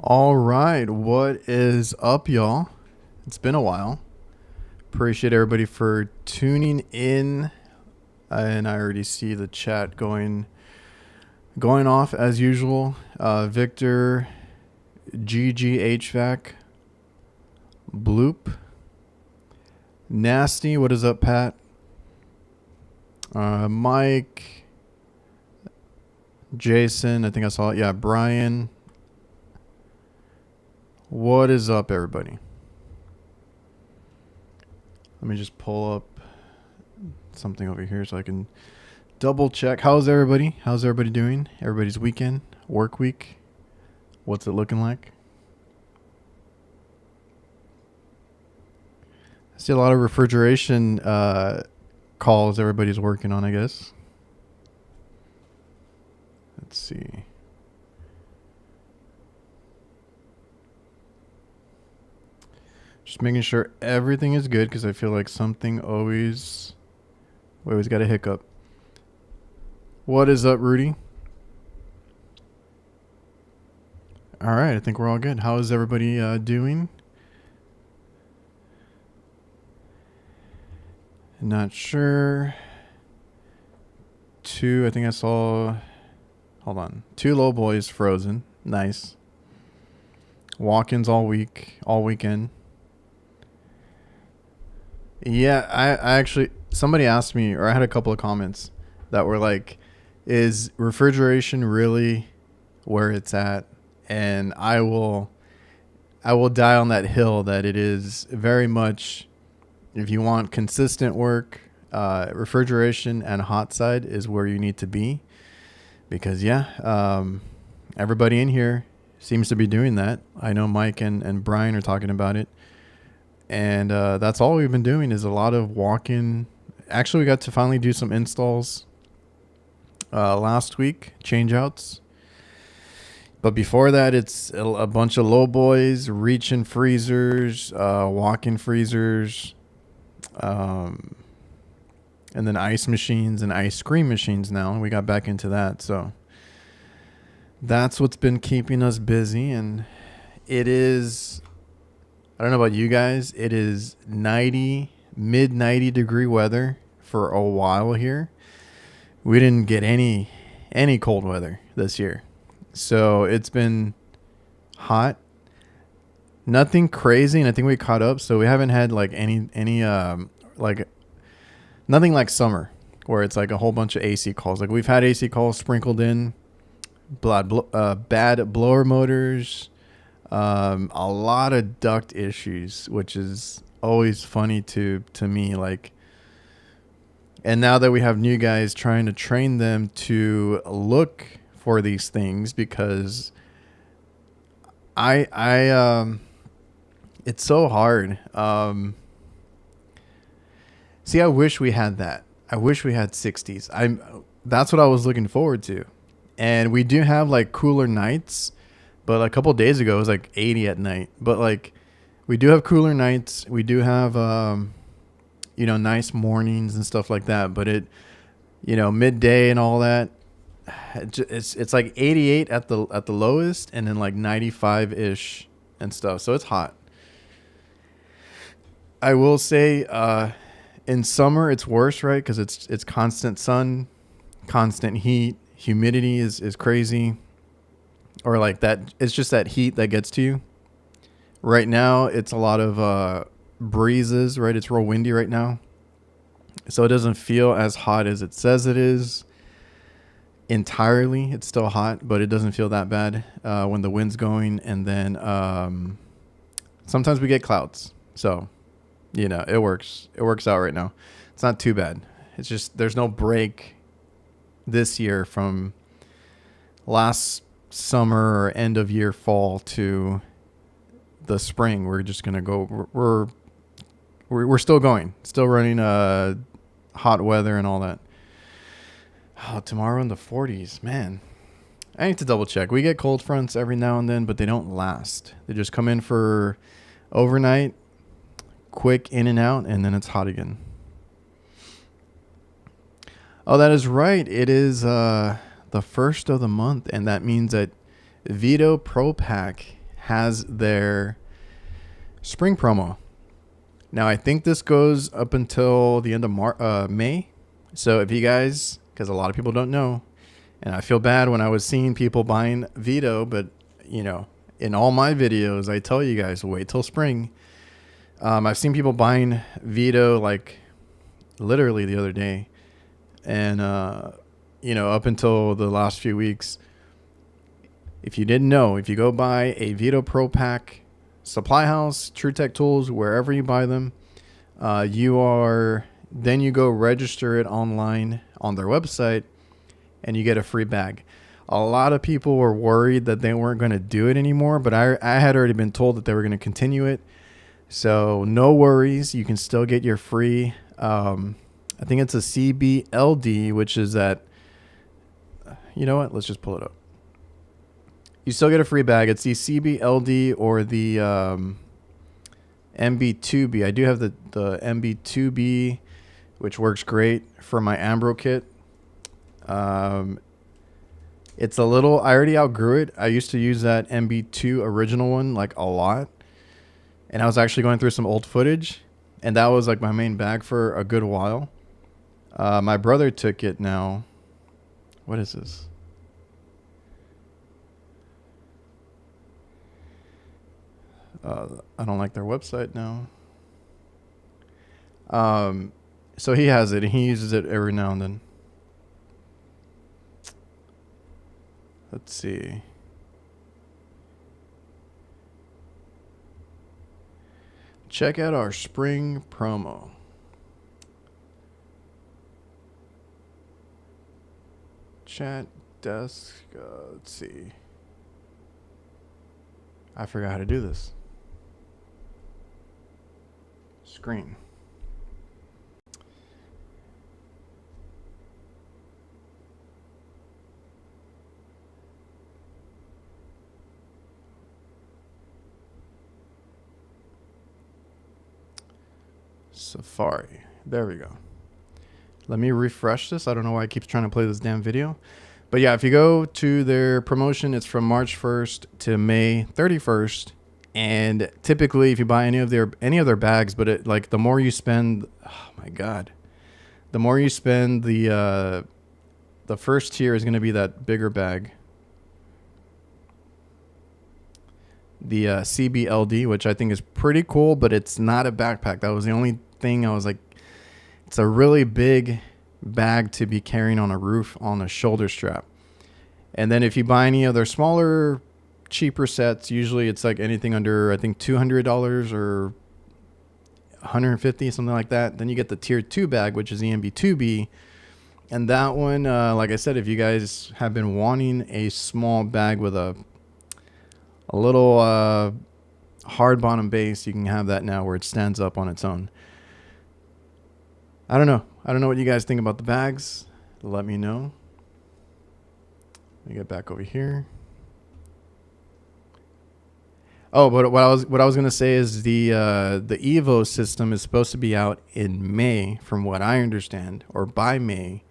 All right, what is up, y'all? It's been a while. Appreciate everybody for tuning in, and I already see the chat going off as usual. Victor, GG HVAC, Bloop, Nasty. What is up, Pat? Mike, Jason. I think I saw it. Yeah, Brian. What is up, everybody? Let me just pull up something over here so I can double check. How's everybody? How's everybody doing? Everybody's weekend, work week. What's it looking like? I see a lot of refrigeration calls everybody's working on, I guess. Let's see. Just making sure everything is good because I feel like something we always got a hiccup. What is up, Rudy? All right, I think we're all good. How is everybody doing? Not sure. I think I saw, hold on. 2 low boys frozen. Nice. Walk-ins all weekend. Yeah, I actually, somebody asked me, or I had a couple of comments that were like, is refrigeration really where it's at? And I will die on that hill that it is very much, if you want consistent work, refrigeration and hot side is where you need to be. Because everybody in here seems to be doing that. I know Mike and Brian are talking about it. And that's all we've been doing is a lot of walk-in. Actually, we got to finally do some installs last week, change-outs. But before that, it's a bunch of low boys, reach-in freezers, walk-in freezers, and then ice machines and ice cream machines now. We got back into that. So that's what's been keeping us busy. And it is, I don't know about you guys, it is mid 90 degree weather for a while here. We didn't get any cold weather this year. So it's been hot. Nothing crazy, and I think we caught up. So we haven't had like any like nothing like summer where it's like a whole bunch of AC calls. Like we've had AC calls sprinkled in, bad blower motors, a lot of duct issues, which is always funny to me. Like, and now that we have new guys trying to train them to look for these things, because it's so hard. See, I wish we had that. I wish we had 60s. That's what I was looking forward to. And we do have like cooler nights, but a couple of days ago it was like 80 at night. But like we do have cooler nights. We do have nice mornings and stuff like that. But it, midday and all that, it's like 88 at the lowest, and then like 95-ish and stuff. So it's hot. I will say in summer it's worse, right? Because it's constant sun, constant heat. Humidity is crazy, or like that. It's just that heat that gets to you. Right now, it's a lot of breezes, right? It's real windy right now. So it doesn't feel as hot as it says it is. Entirely, it's still hot, but it doesn't feel that bad when the wind's going. And then sometimes we get clouds. So, it works. It works out right now. It's not too bad. It's just there's no break this year from last summer or end of year fall to the spring. We're just gonna go. We're still going, still running hot weather and all that. Oh, tomorrow in the 40s, man. I need to double check. We get cold fronts every now and then, but they don't last. They just come in for overnight, quick in and out, and then it's hot again. Oh, that is right. It is the first of the month, and that means that Veto Pro Pac has their spring promo. Now, I think this goes up until the end of May. So if you guys, because a lot of people don't know, and I feel bad when I was seeing people buying Veto, but, you know, in all my videos, I tell you guys, wait till spring. I've seen people buying Veto like literally the other day. And, you know, up until the last few weeks, if you didn't know, if you go buy a Veto Pro Pac, Supply House, True Tech Tools, wherever you buy them, then you go register it online on their website and you get a free bag. A lot of people were worried that they weren't going to do it anymore, but I had already been told that they were going to continue it. So no worries. You can still get your free, I think it's a CBLD, which is that, you know what? Let's just pull it up. You still get a free bag. It's the CBLD or the MB2B. I do have the MB2B, which works great for my Ambro kit. It's a little, I already outgrew it. I used to use that MB2 original one like a lot. And I was actually going through some old footage. And that was like my main bag for a good while. My brother took it now. What is this? I don't like their website now. So he has it and he uses it every now and then. Let's see. Check out our spring promo. Chat desk. Let's see. I forgot how to do this. Screen. Safari. There we go. Let me refresh this. I don't know why it keeps trying to play this damn video. But yeah, if you go to their promotion, it's from March 1st to May 31st. And typically, if you buy any of their bags, but it, like the more you spend, oh my god, the more you spend, the first tier is going to be that bigger bag, the CBLD, which I think is pretty cool, but it's not a backpack. That was the only thing I was like, it's a really big bag to be carrying on a roof on a shoulder strap. And then if you buy any other smaller, cheaper sets, usually it's like anything under, I think, $200 or $150, something like that. Then you get the tier 2 bag, which is the MB2B. And that one, like I said, if you guys have been wanting a small bag with a little hard bottom base, you can have that now where it stands up on its own. I don't know what you guys think about the bags. Let me know. Let me get back over here. Oh, but what I was gonna say is the Evo system is supposed to be out in May, from what I understand, or by May.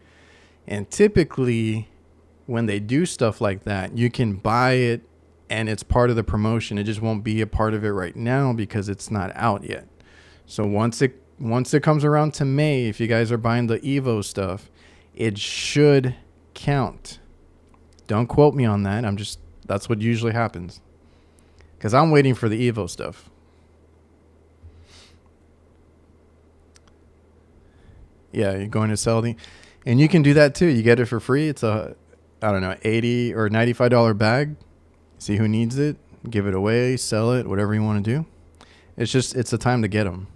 And typically, when they do stuff like that, you can buy it, and it's part of the promotion. It just won't be a part of it right now because it's not out yet. So once it comes around to May, if you guys are buying the Evo stuff, it should count. Don't quote me on that. That's what usually happens. Because I'm waiting for the Evo stuff. Yeah, you're going to sell the... And you can do that too. You get it for free. It's a, I don't know, $80 or $95 bag. See who needs it. Give it away. Sell it. Whatever you want to do. It's the time to get them.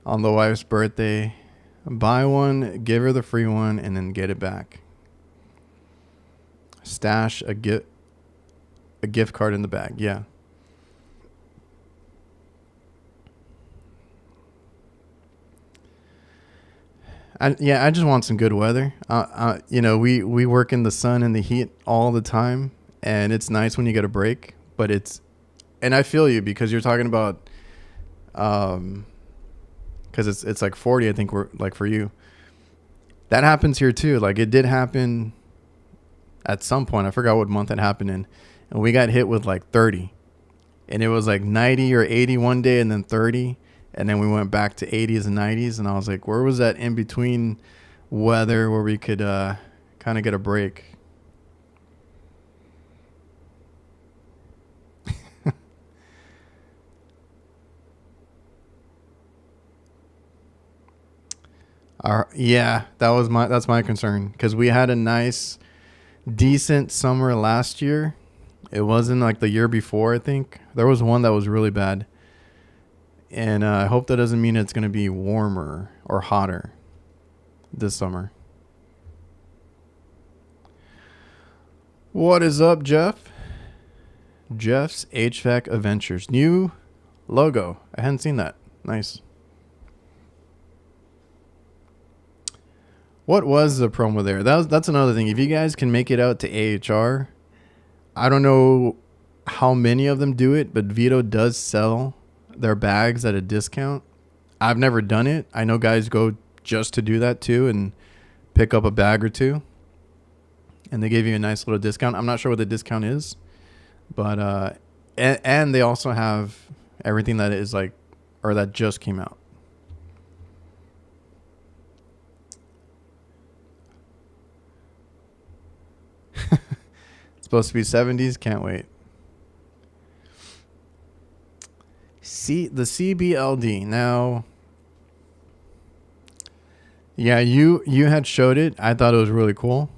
On the wife's birthday... Buy one, give her the free one, and then get it back. Stash a gift card in the bag. Yeah. I just want some good weather. You know, we work in the sun and the heat all the time, and it's nice when you get a break. But and I feel you because you're talking about, because it's like 40, I think, we're like for you. that happens here too. Like it did happen at some point. I forgot what month it happened in, and we got hit with like 30, and it was like 90 or 80 one day, and then 30, and then we went back to 80s and 90s, and I was like, where was that in between weather where we could kind of get a break? Yeah, that's my concern, because we had a nice, decent summer last year. It wasn't like the year before. I think there was one that was really bad, and I hope that doesn't mean it's going to be warmer or hotter this summer. What is up, Jeff? Jeff's HVAC Adventures. New logo. I hadn't seen that. Nice. What was the promo there? That's another thing. If you guys can make it out to AHR, I don't know how many of them do it, but Veto does sell their bags at a discount. I've never done it. I know guys go just to do that too and pick up a bag or two, and they give you a nice little discount. I'm not sure what the discount is, but and they also have everything that is like, or that just came out. Supposed to be 70s. Can't wait. See the CBLD now. Yeah, you had showed it. I thought it was really cool.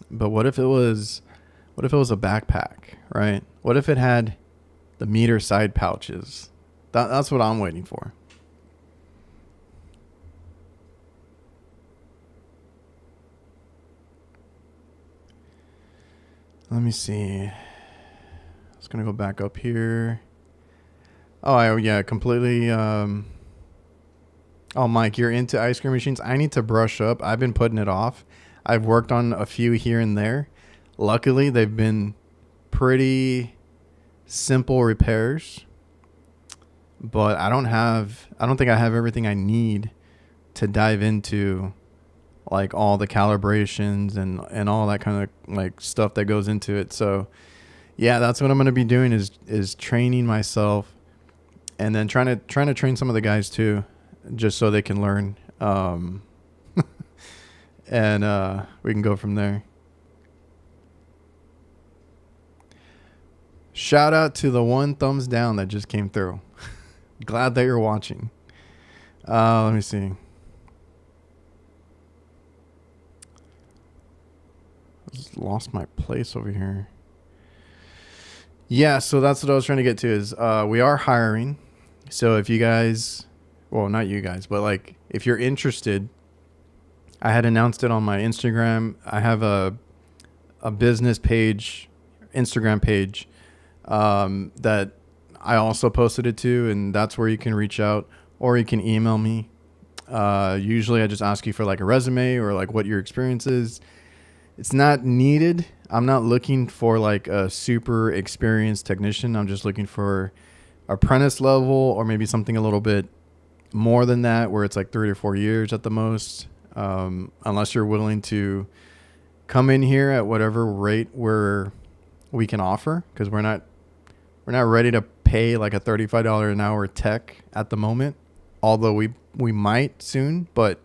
But what if it was a backpack, right? What if it had the meter side pouches? That's what I'm waiting for. Let me see. I was going to go back up here. Oh, yeah, completely. Oh, Mike, you're into ice cream machines? I need to brush up. I've been putting it off. I've worked on a few here and there. Luckily, they've been pretty simple repairs. But I don't think I have everything I need to dive into like all the calibrations and all that kind of like stuff that goes into it. So yeah, that's what I'm going to be doing is training myself, and then trying to train some of the guys too, just so they can learn. And we can go from there. Shout out to the one thumbs down that just came through. Glad that you're watching. Let me see. Just lost my place over here. Yeah, so that's what I was trying to get to is we are hiring. So if you guys, well, not you guys, but like if you're interested, I had announced it on my Instagram. I have a business page, Instagram page, that I also posted it to, and that's where you can reach out, or you can email me. Usually I just ask you for like a resume or like what your experience is. It's not needed. I'm not looking for like a super experienced technician. I'm just looking for apprentice level, or maybe something a little bit more than that, where it's like 3 or 4 years at the most. Unless you're willing to come in here at whatever rate we can offer, because we're not ready to pay like a $35 an hour tech at the moment, although we might soon. But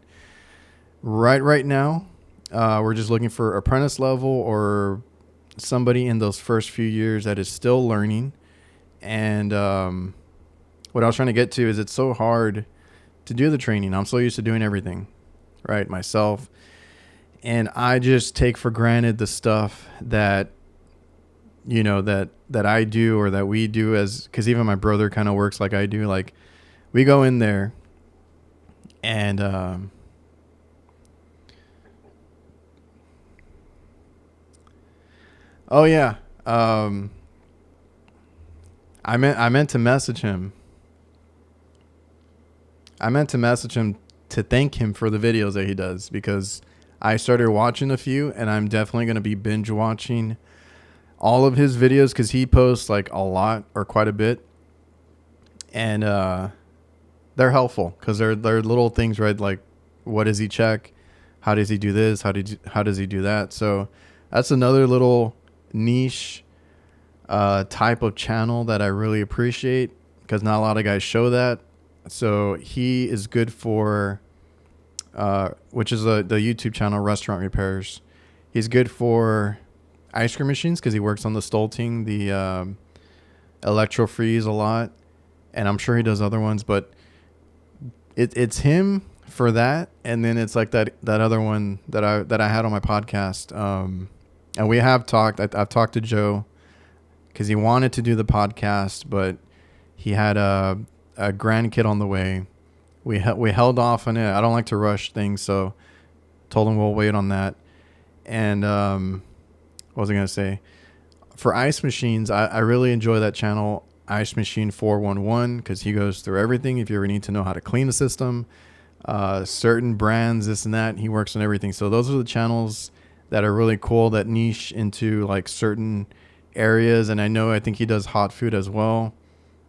right now, we're just looking for apprentice level or somebody in those first few years that is still learning. And what I was trying to get to is it's so hard to do the training. I'm so used to doing everything, right, myself. And I just take for granted the stuff that, you know, that I do or that we do, because even my brother kind of works like I do. Like we go in there and oh yeah, I meant to message him. I meant to message him to thank him for the videos that he does, because I started watching a few, and I'm definitely going to be binge watching all of his videos, because he posts like a lot or quite a bit, and they're helpful because they're little things, right? Like what does he check? how does he do this? How does he do that? So that's another little niche type of channel that I really appreciate, because not a lot of guys show that. So he is good for, which is the YouTube channel, Restaurant Repairs. He's good for ice cream machines because he works on the Stolting, the Electro Freeze a lot. And I'm sure he does other ones, but it's him for that. And then it's like that other one that I had on my podcast. And we have talked. I've talked to Joe because he wanted to do the podcast, but he had a grandkid on the way. We held off on it. I don't like to rush things, so told him we'll wait on that. And what was I gonna say? For ice machines, I really enjoy that channel, Ice Machine 411, because he goes through everything. If you ever need to know how to clean the system, certain brands, this and that, he works on everything. So those are the channels that are really cool, that niche into like certain areas. And I think he does hot food as well.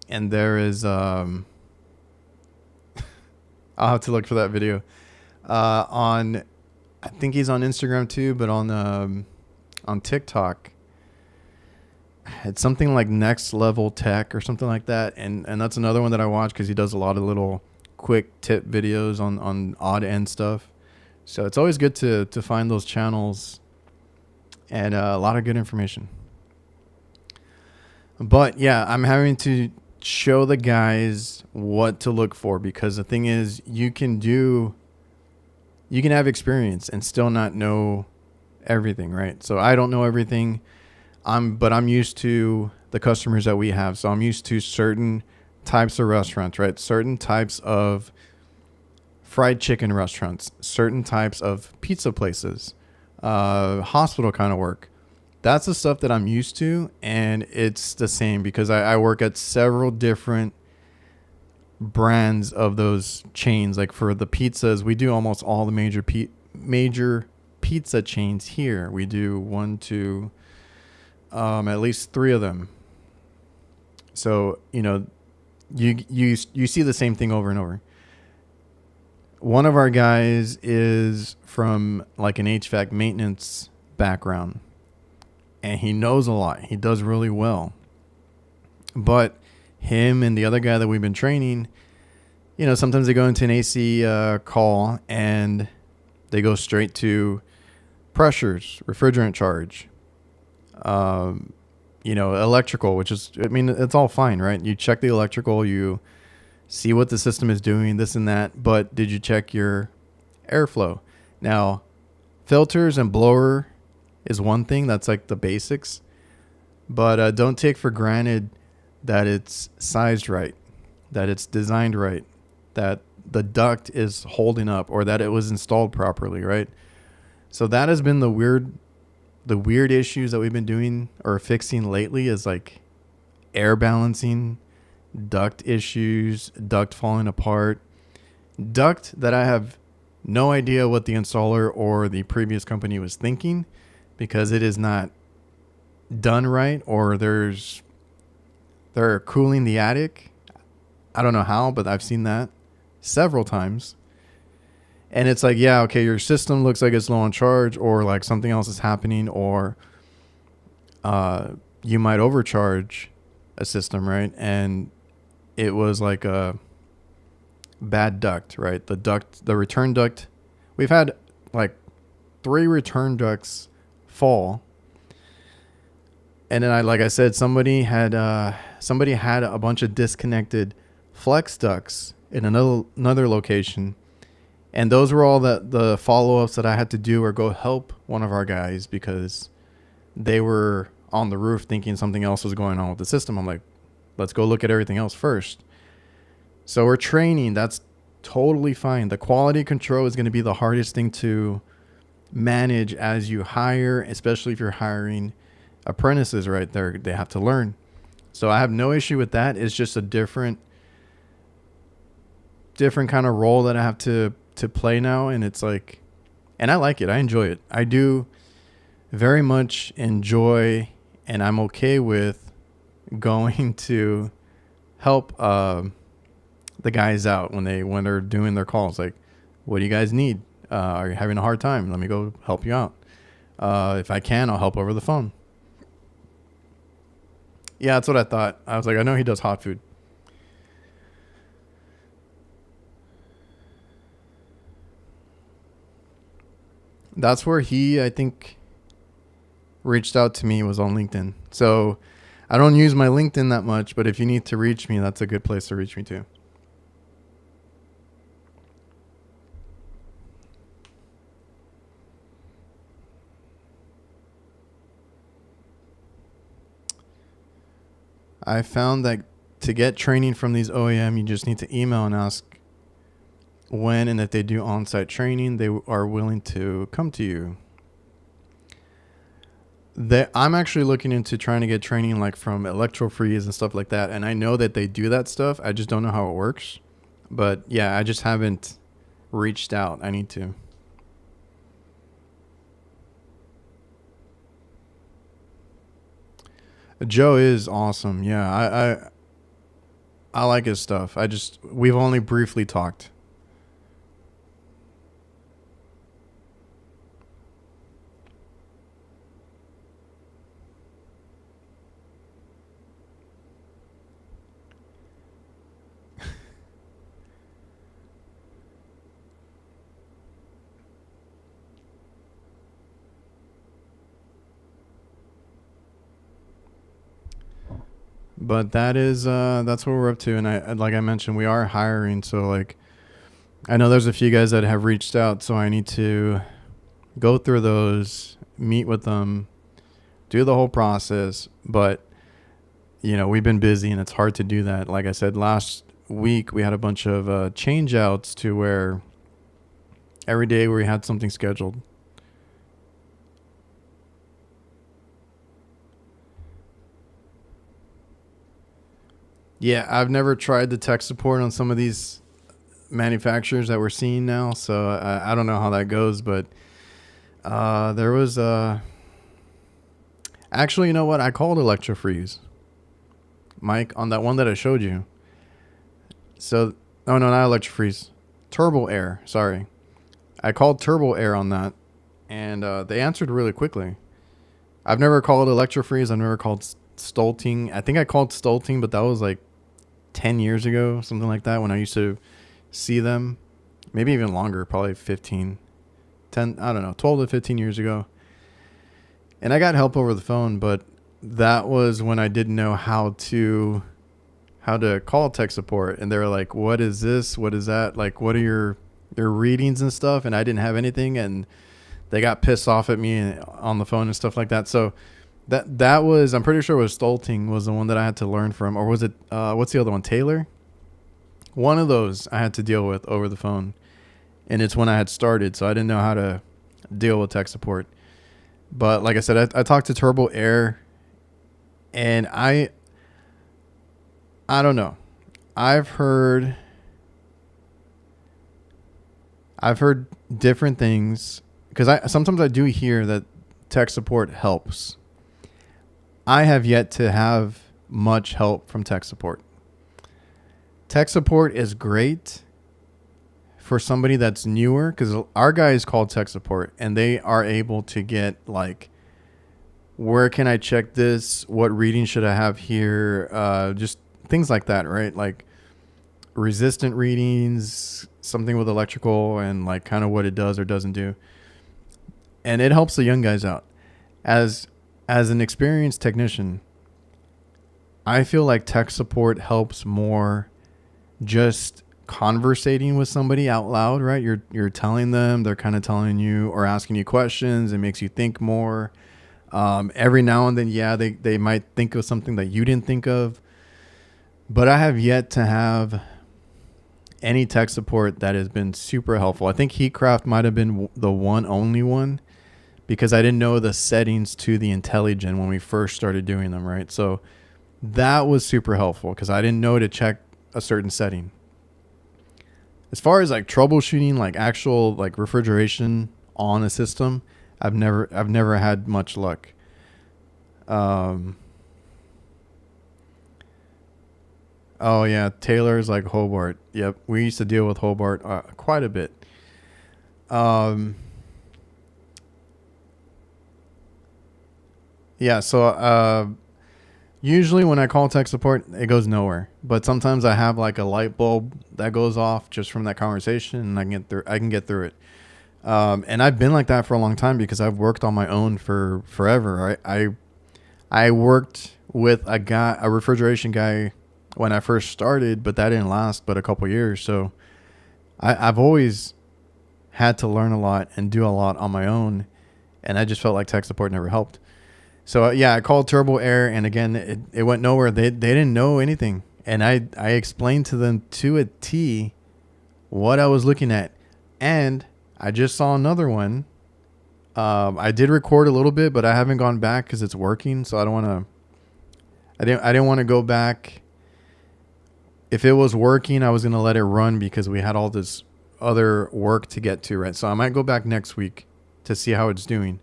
And there is I'll have to look for that video on, I think he's on Instagram too, but on TikTok, it's something like Next Level Tech or something like that. And that's another one that I watch because he does a lot of little quick tip videos on odd end stuff. So it's always good to find those channels, and a lot of good information. But yeah, I'm having to show the guys what to look for, because the thing is, you can have experience and still not know everything, right? So I don't know everything. But I'm used to the customers that we have. So I'm used to certain types of restaurants, right? Certain types of fried chicken restaurants, certain types of pizza places, hospital kind of work. That's the stuff that I'm used to. And it's the same because I work at several different brands of those chains. Like for the pizzas, we do almost all the major pizza chains here. We do 1, 2, at least 3 of them. So, you see the same thing over and over. One of our guys is from like an HVAC maintenance background, and he knows a lot. He does really well. But him and the other guy that we've been training, sometimes they go into an AC call and they go straight to pressures, refrigerant charge, electrical, which is, it's all fine, right? You check the electrical, you see what the system is doing, this and that, but did you check your airflow? Now, filters and blower is one thing, that's like the basics, but don't take for granted that it's sized right, that it's designed right, that the duct is holding up, or that it was installed properly, right? So that has been the weird issues that we've been doing or fixing lately, is like air balancing, duct issues, duct falling apart, duct that I have no idea what the installer or the previous company was thinking, because it is not done right, or they're cooling the attic. I don't know how, but I've seen that several times. And it's like, yeah, okay, your system looks like it's low on charge, or like something else is happening, or you might overcharge a system, right? And it was like a bad duct, right? The return duct. We've had like 3 return ducts fall. And then like I said, somebody had a bunch of disconnected flex ducts in another location. And those were all the follow-ups that I had to do, or go help one of our guys, because they were on the roof thinking something else was going on with the system. I'm like, let's go look at everything else first. So we're training. That's totally fine. The quality control is going to be the hardest thing to manage as you hire, especially if you're hiring apprentices, right? They have to learn. So I have no issue with that. It's just a different kind of role that I have to play now. And it's like, and I like it. I enjoy it. I do very much enjoy, and I'm okay with going to help the guys out when they're doing their calls. Like, what do you guys need? Are you having a hard time? Let me go help you out. If I can, I'll help over the phone. Yeah, that's what I thought. I was like, I know he does hot food. That's where he, I think, reached out to me, was on LinkedIn. So I don't use my LinkedIn that much, but if you need to reach me, that's a good place to reach me to. I found that to get training from these OEM, you just need to email and ask when, and if they do on-site training, they are willing to come to you. I'm actually looking into trying to get training like from Electro-Freeze and stuff like that. And I know that they do that stuff. I just don't know how it works. But yeah, I just haven't reached out. I need to. Joe is awesome. Yeah, I like his stuff. We've only briefly talked. But that's what we're up to. And like I mentioned, we are hiring. So like, I know there's a few guys that have reached out. So I need to go through those, meet with them, do the whole process. But, we've been busy and it's hard to do that. Like I said, last week we had a bunch of change outs to where every day we had something scheduled. Yeah, I've never tried the tech support on some of these manufacturers that we're seeing now, so I don't know how that goes. But there was actually, you know what? I called Electro-Freeze, Mike, on that one that I showed you. So, oh no, not Electro-Freeze, Turbo Air. Sorry, I called Turbo Air on that, and they answered really quickly. I've never called Electro-Freeze. I've never called Stolting. I think I called Stolting, but that was like 10 years ago, something like that, when I used to see them. Maybe even longer, probably 15, 10, I don't know, 12 to 15 years ago. And I got help over the phone, but that was when I didn't know how to call tech support. And they were like, what is this? What is that? Like, what are your readings and stuff? And I didn't have anything. And they got pissed off at me on the phone and stuff like that. So that was, I'm pretty sure it was Stolting was the one that I had to learn from. Or was it, what's the other one? Taylor? One of those I had to deal with over the phone. And it's when I had started, so I didn't know how to deal with tech support. But like I said, I talked to Turbo Air, and I don't know. I've heard different things, because sometimes I do hear that tech support helps. I have yet to have much help from tech support. Tech support is great for somebody that's newer, because our guys call tech support and they are able to get like, where can I check this? What reading should I have here? Just things like that, right? Like resistant readings, something with electrical, and like kind of what it does or doesn't do. And it helps the young guys out. As an experienced technician, I feel like tech support helps more just conversating with somebody out loud, right? You're telling them, they're kind of telling you or asking you questions. It makes you think more. Every now and then, yeah, they might think of something that you didn't think of. But I have yet to have any tech support that has been super helpful. I think Heatcraft might have been the only one, because I didn't know the settings to the IntelliGen when we first started doing them, right? So that was super helpful, because I didn't know to check a certain setting. As far as like troubleshooting, like actual like refrigeration on a system, I've never had much luck. Oh yeah, Taylor's like Hobart. Yep, we used to deal with Hobart quite a bit. Yeah, so usually when I call tech support, it goes nowhere. But sometimes I have like a light bulb that goes off just from that conversation, and I can get through it. And I've been like that for a long time because I've worked on my own for forever. I worked with a refrigeration guy when I first started, but that didn't last but a couple years. So I've always had to learn a lot and do a lot on my own, and I just felt like tech support never helped. So yeah, I called Turbo Air, and again, it went nowhere. They didn't know anything, and I explained to them to a T what I was looking at, and I just saw another one. I did record a little bit, but I haven't gone back because it's working. So I don't want to. I didn't want to go back. If it was working, I was gonna let it run because we had all this other work to get to, right? So I might go back next week to see how it's doing.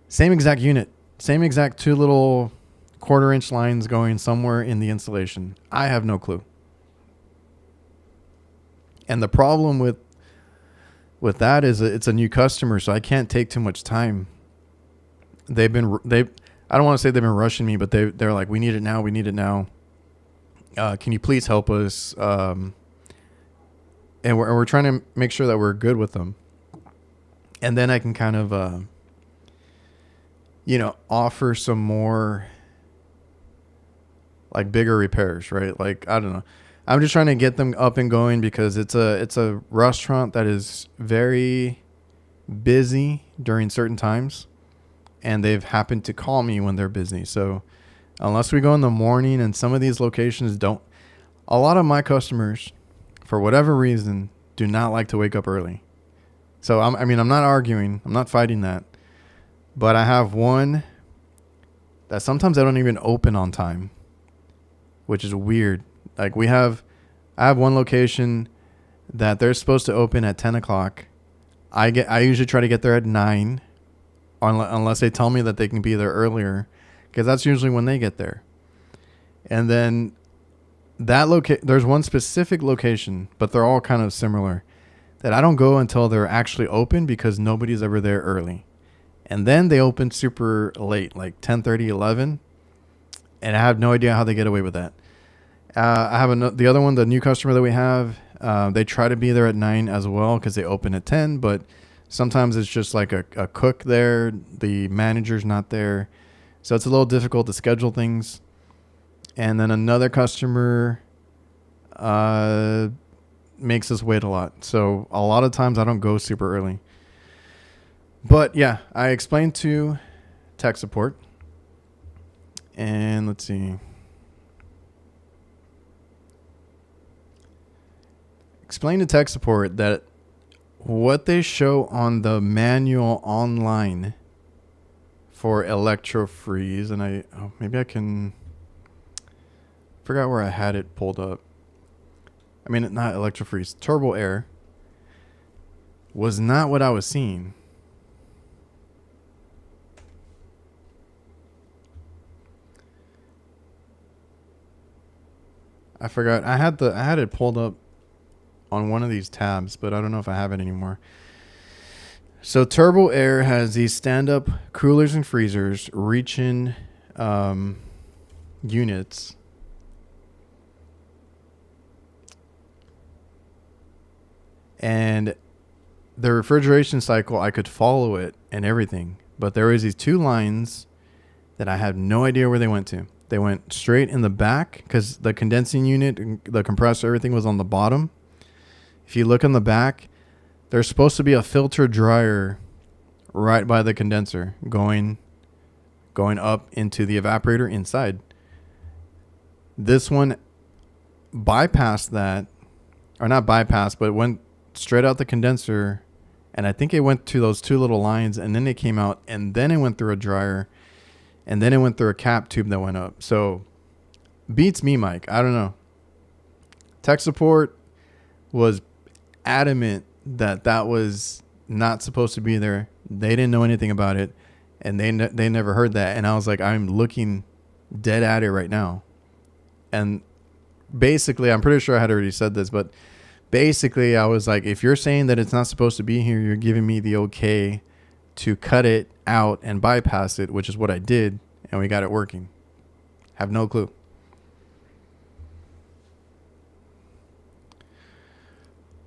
Same exact unit. Same exact 2 little 1/4-inch lines going somewhere in the installation. I have no clue. And the problem with that is it's a new customer, so I can't take too much time. I don't want to say they've been rushing me, but they're like, we need it now. We need it now. Can you please help us? And we're trying to make sure that we're good with them. And then I can kind of, offer some more like bigger repairs, right? Like, I don't know. I'm just trying to get them up and going because it's a restaurant that is very busy during certain times, and they've happened to call me when they're busy. So unless we go in the morning, and some of these locations don't, a lot of my customers, for whatever reason, do not like to wake up early. So I'm not arguing. I'm not fighting that. But I have one that sometimes I don't even open on time, which is weird. Like I have one location that they're supposed to open at 10 o'clock. I usually try to get there at 9, unless they tell me that they can be there earlier, because that's usually when they get there. And then there's one specific location, but they're all kind of similar, that I don't go until they're actually open because nobody's ever there early. And then they open super late, like 10:30, 11. And I have no idea how they get away with that. I have the other one, the new customer that we have. They try to be there at 9 as well because they open at 10. But sometimes it's just like a cook there. The manager's not there. So it's a little difficult to schedule things. And then another customer makes us wait a lot. So a lot of times I don't go super early. But yeah, I explained to tech support. And let's see. Explain to tech support that what they show on the manual online for electro-freeze, and maybe I can forgot where I had it pulled up. I mean, not electro-freeze, turbo air was not what I was seeing. I forgot. I had it pulled up on one of these tabs, but I don't know if I have it anymore. So Turbo Air has these stand-up coolers and freezers, reach-in units. And the refrigeration cycle, I could follow it and everything. But there was these 2 lines that I had no idea where they went to. They went straight in the back because the condensing unit, the compressor, everything was on the bottom. If you look on the back, there's supposed to be a filter dryer right by the condenser going up into the evaporator inside. This one bypassed that, or not bypassed, but went straight out the condenser, and I think it went to those 2 little lines, and then it came out, and then it went through a dryer. And then it went through a cap tube that went up. So beats me, Mike. I don't know. Tech support was adamant that was not supposed to be there. They didn't know anything about it. And they never heard that. And I was like, I'm looking dead at it right now. And basically, I'm pretty sure I had already said this, but basically I was like, if you're saying that it's not supposed to be here, you're giving me the okay to cut it out and bypass it, which is what I did, and we got it working. Have no clue.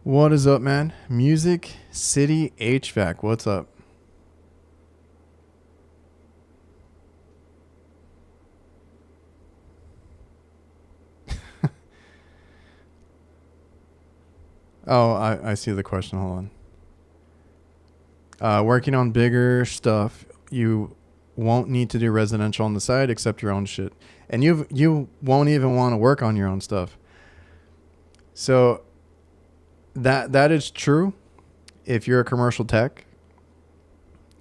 What is up, man? Music City HVAC, what's up? Oh, I see the question. Hold on. Working on bigger stuff, you won't need to do residential on the side except your own shit, and you won't even want to work on your own stuff. So that is true. If you're a commercial tech,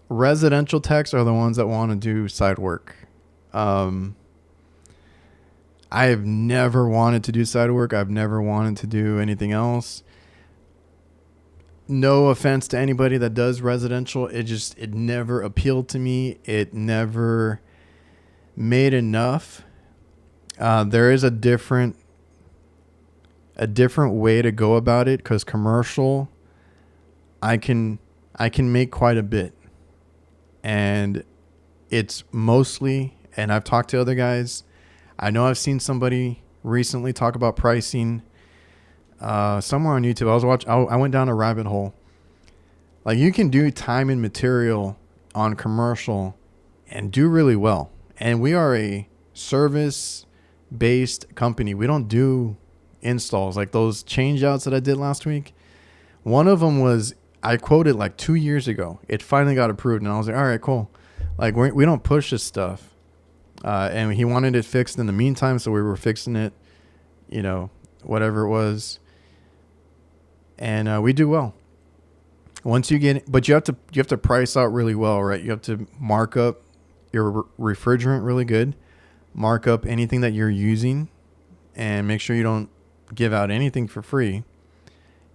residential techs are the ones that want to do side work. I have never wanted to do side work. I've never wanted to do anything else. No offense to anybody that does residential. It never appealed to me. It never made enough. There is a different way to go about it, because commercial, I can make quite a bit, and it's mostly, and I've talked to other guys. I know I've seen somebody recently talk about pricing somewhere on YouTube. I went down a rabbit hole. Like, you can do time and material on commercial and do really well. And we are a service based company. We don't do installs like those change outs that I did last week. One of them was, I quoted like 2 years ago. It finally got approved, and I was like, all right, cool. Like, we don't push this stuff. And he wanted it fixed in the meantime, so we were fixing it, whatever it was. And we do well. Once you get it, but you have to price out really well, right? You have to mark up your refrigerant really good, mark up anything that you're using, and make sure you don't give out anything for free.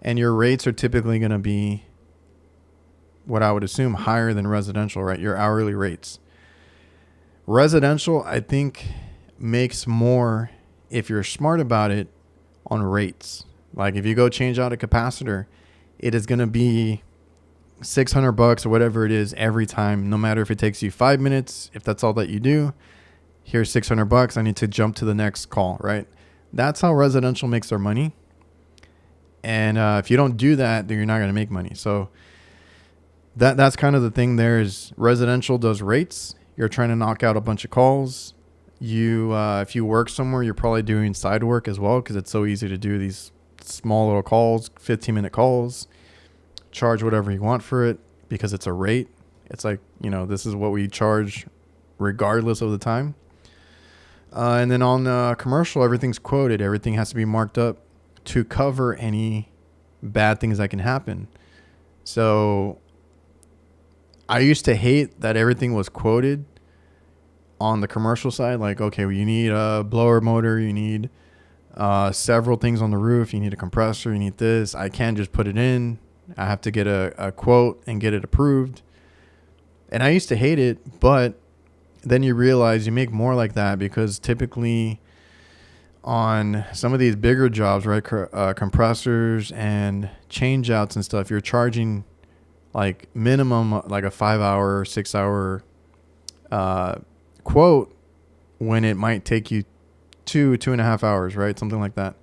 And your rates are typically going to be, what I would assume, higher than residential, right? Your hourly rates. Residential, I think, makes more if you're smart about it on rates. Like, if you go change out a capacitor, it is going to be $600 or whatever it is every time, no matter if it takes you 5 minutes. If that's all that you do, here's $600. I need to jump to the next call, right? That's how residential makes their money. And if you don't do that, then you're not going to make money. So that's kind of the thing there, is residential does rates. You're trying to knock out a bunch of calls. If you work somewhere, you're probably doing side work as well, because it's so easy to do these small little calls, 15-minute calls. Charge whatever you want for it, because it's a rate. It's like, this is what we charge regardless of the time. And then on commercial, everything's quoted. Everything has to be marked up to cover any bad things that can happen. So I used to hate that everything was quoted on the commercial side. Like, okay, well, you need a blower motor, you need several things on the roof, you need a compressor, you need this. I can't just put it in. I have to get a quote and get it approved. And I used to hate it, but then you realize you make more like that, because typically on some of these bigger jobs, right, compressors and change outs and stuff, you're charging like minimum like a 5 hour, 6 hour quote, when it might take you 2.5 hours, right? Something like that.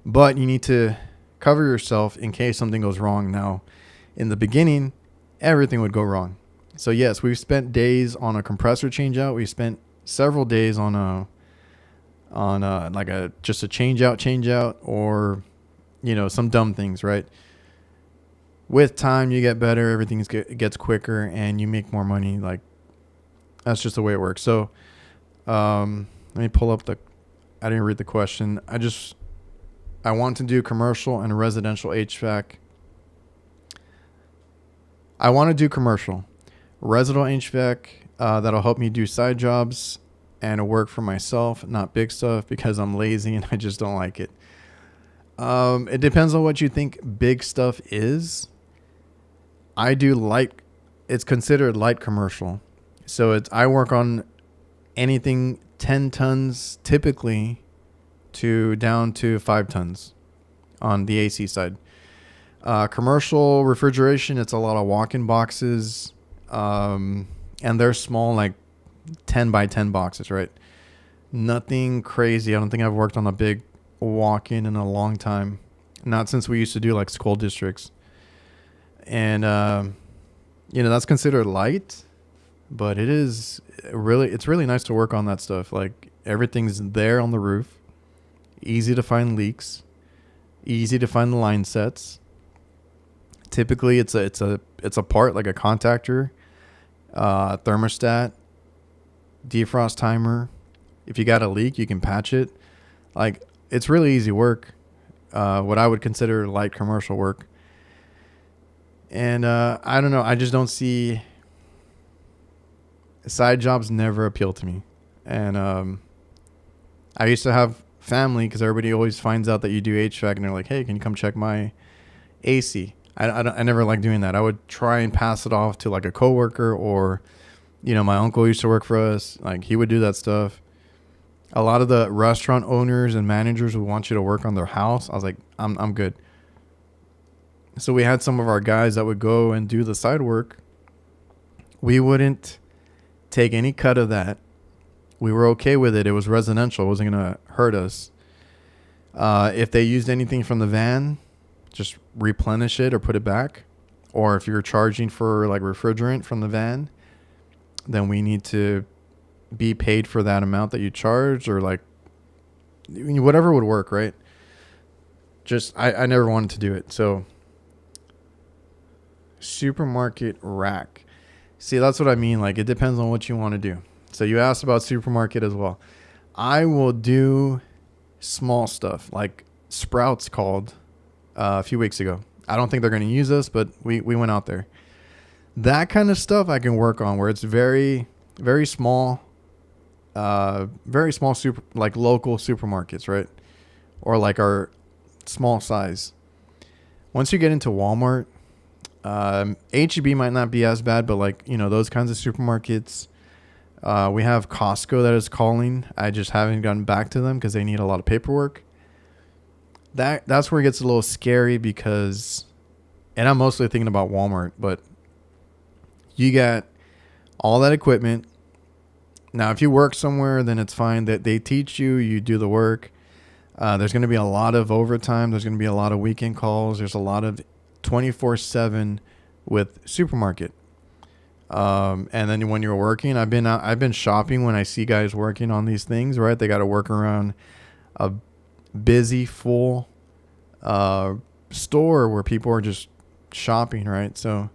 But you need to cover yourself in case something goes wrong. Now, in the beginning, everything would go wrong. So yes, we've spent days on a compressor change out. We spent several days on just a change out, or some dumb things, right? With time, you get better. Everything gets quicker, and you make more money. Like, that's just the way it works. So, let me pull up I didn't read the question. I want to do commercial and residential HVAC. I want to do commercial. Residential HVAC, that'll help me do side jobs and work for myself, not big stuff, because I'm lazy and I just don't like it. It depends on what you think big stuff is. I do it's considered light commercial. So I work on anything 10 tons typically down to 5 tons on the AC side. Commercial refrigeration, it's a lot of walk-in boxes, and they're small, like 10 by 10 boxes, right? Nothing crazy. I don't think I've worked on a big walk-in in a long time. Not since we used to do like school districts. And, that's considered light, but it's really nice to work on that stuff. Like everything's there on the roof, easy to find leaks, easy to find the line sets. Typically it's a part like a contactor, thermostat, defrost timer. If you got a leak, you can patch it. Like it's really easy work. What I would consider light commercial work. And I don't know. I just don't see side jobs never appeal to me. And I used to have family because everybody always finds out that you do HVAC and they're like, hey, can you come check my AC? I never liked doing that. I would try and pass it off to like a coworker or, my uncle used to work for us. Like he would do that stuff. A lot of the restaurant owners and managers would want you to work on their house. I was like, I'm good. So we had some of our guys that would go and do the side work. We wouldn't take any cut of that. We were okay with it. It was residential. It wasn't going to hurt us. If they used anything from the van, just replenish it or put it back. Or if you're charging for like refrigerant from the van, then we need to be paid for that amount that you charge, or like whatever would work, right? Just I never wanted to do it. So supermarket rack. See, that's what I mean. Like it depends on what you want to do. So you asked about supermarket as well. I will do small stuff like Sprouts called a few weeks ago. I don't think they're going to use us, but we went out there. That kind of stuff I can work on where it's very, very small, like local supermarkets, right? Or like our small size. Once you get into Walmart, H-E-B might not be as bad, but like, those kinds of supermarkets, we have Costco that is calling. I just haven't gotten back to them because they need a lot of paperwork. That's where it gets a little scary because, and I'm mostly thinking about Walmart, but you got all that equipment. Now, if you work somewhere, then it's fine that they teach you, you do the work. There's going to be a lot of overtime. There's going to be a lot of weekend calls. There's a lot of 24/7 with supermarket. And then when you're working, I've been shopping when I see guys working on these things, right? They got to work around a busy, full store where people are just shopping, right? So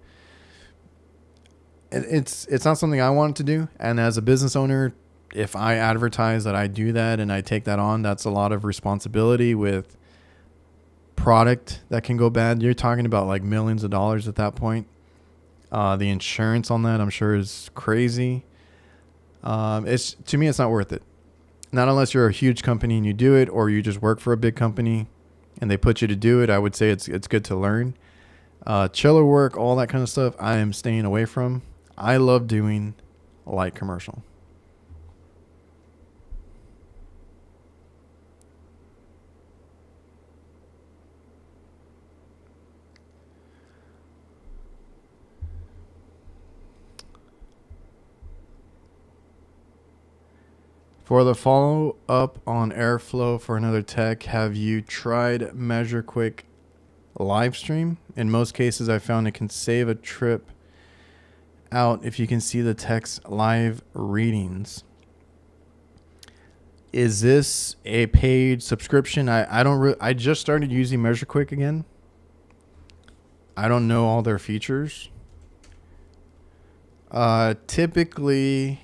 it's not something I wanted to do. And as a business owner, if I advertise that I do that and I take that on, that's a lot of responsibility with product that can go bad. You're talking about like millions of dollars at that point. The insurance on that, I'm sure, is crazy. To me, it's not worth it. Not unless you're a huge company and you do it, or you just work for a big company and they put you to do it. I would say it's good to learn. Chiller work, all that kind of stuff, I am staying away from. I love doing light commercial. For the follow-up on airflow for another tech, have you tried Measure Quick live stream? In most cases, I found it can save a trip out if you can see the tech's live readings. Is this a paid subscription? I just started using Measure Quick again. I don't know all their features. Typically,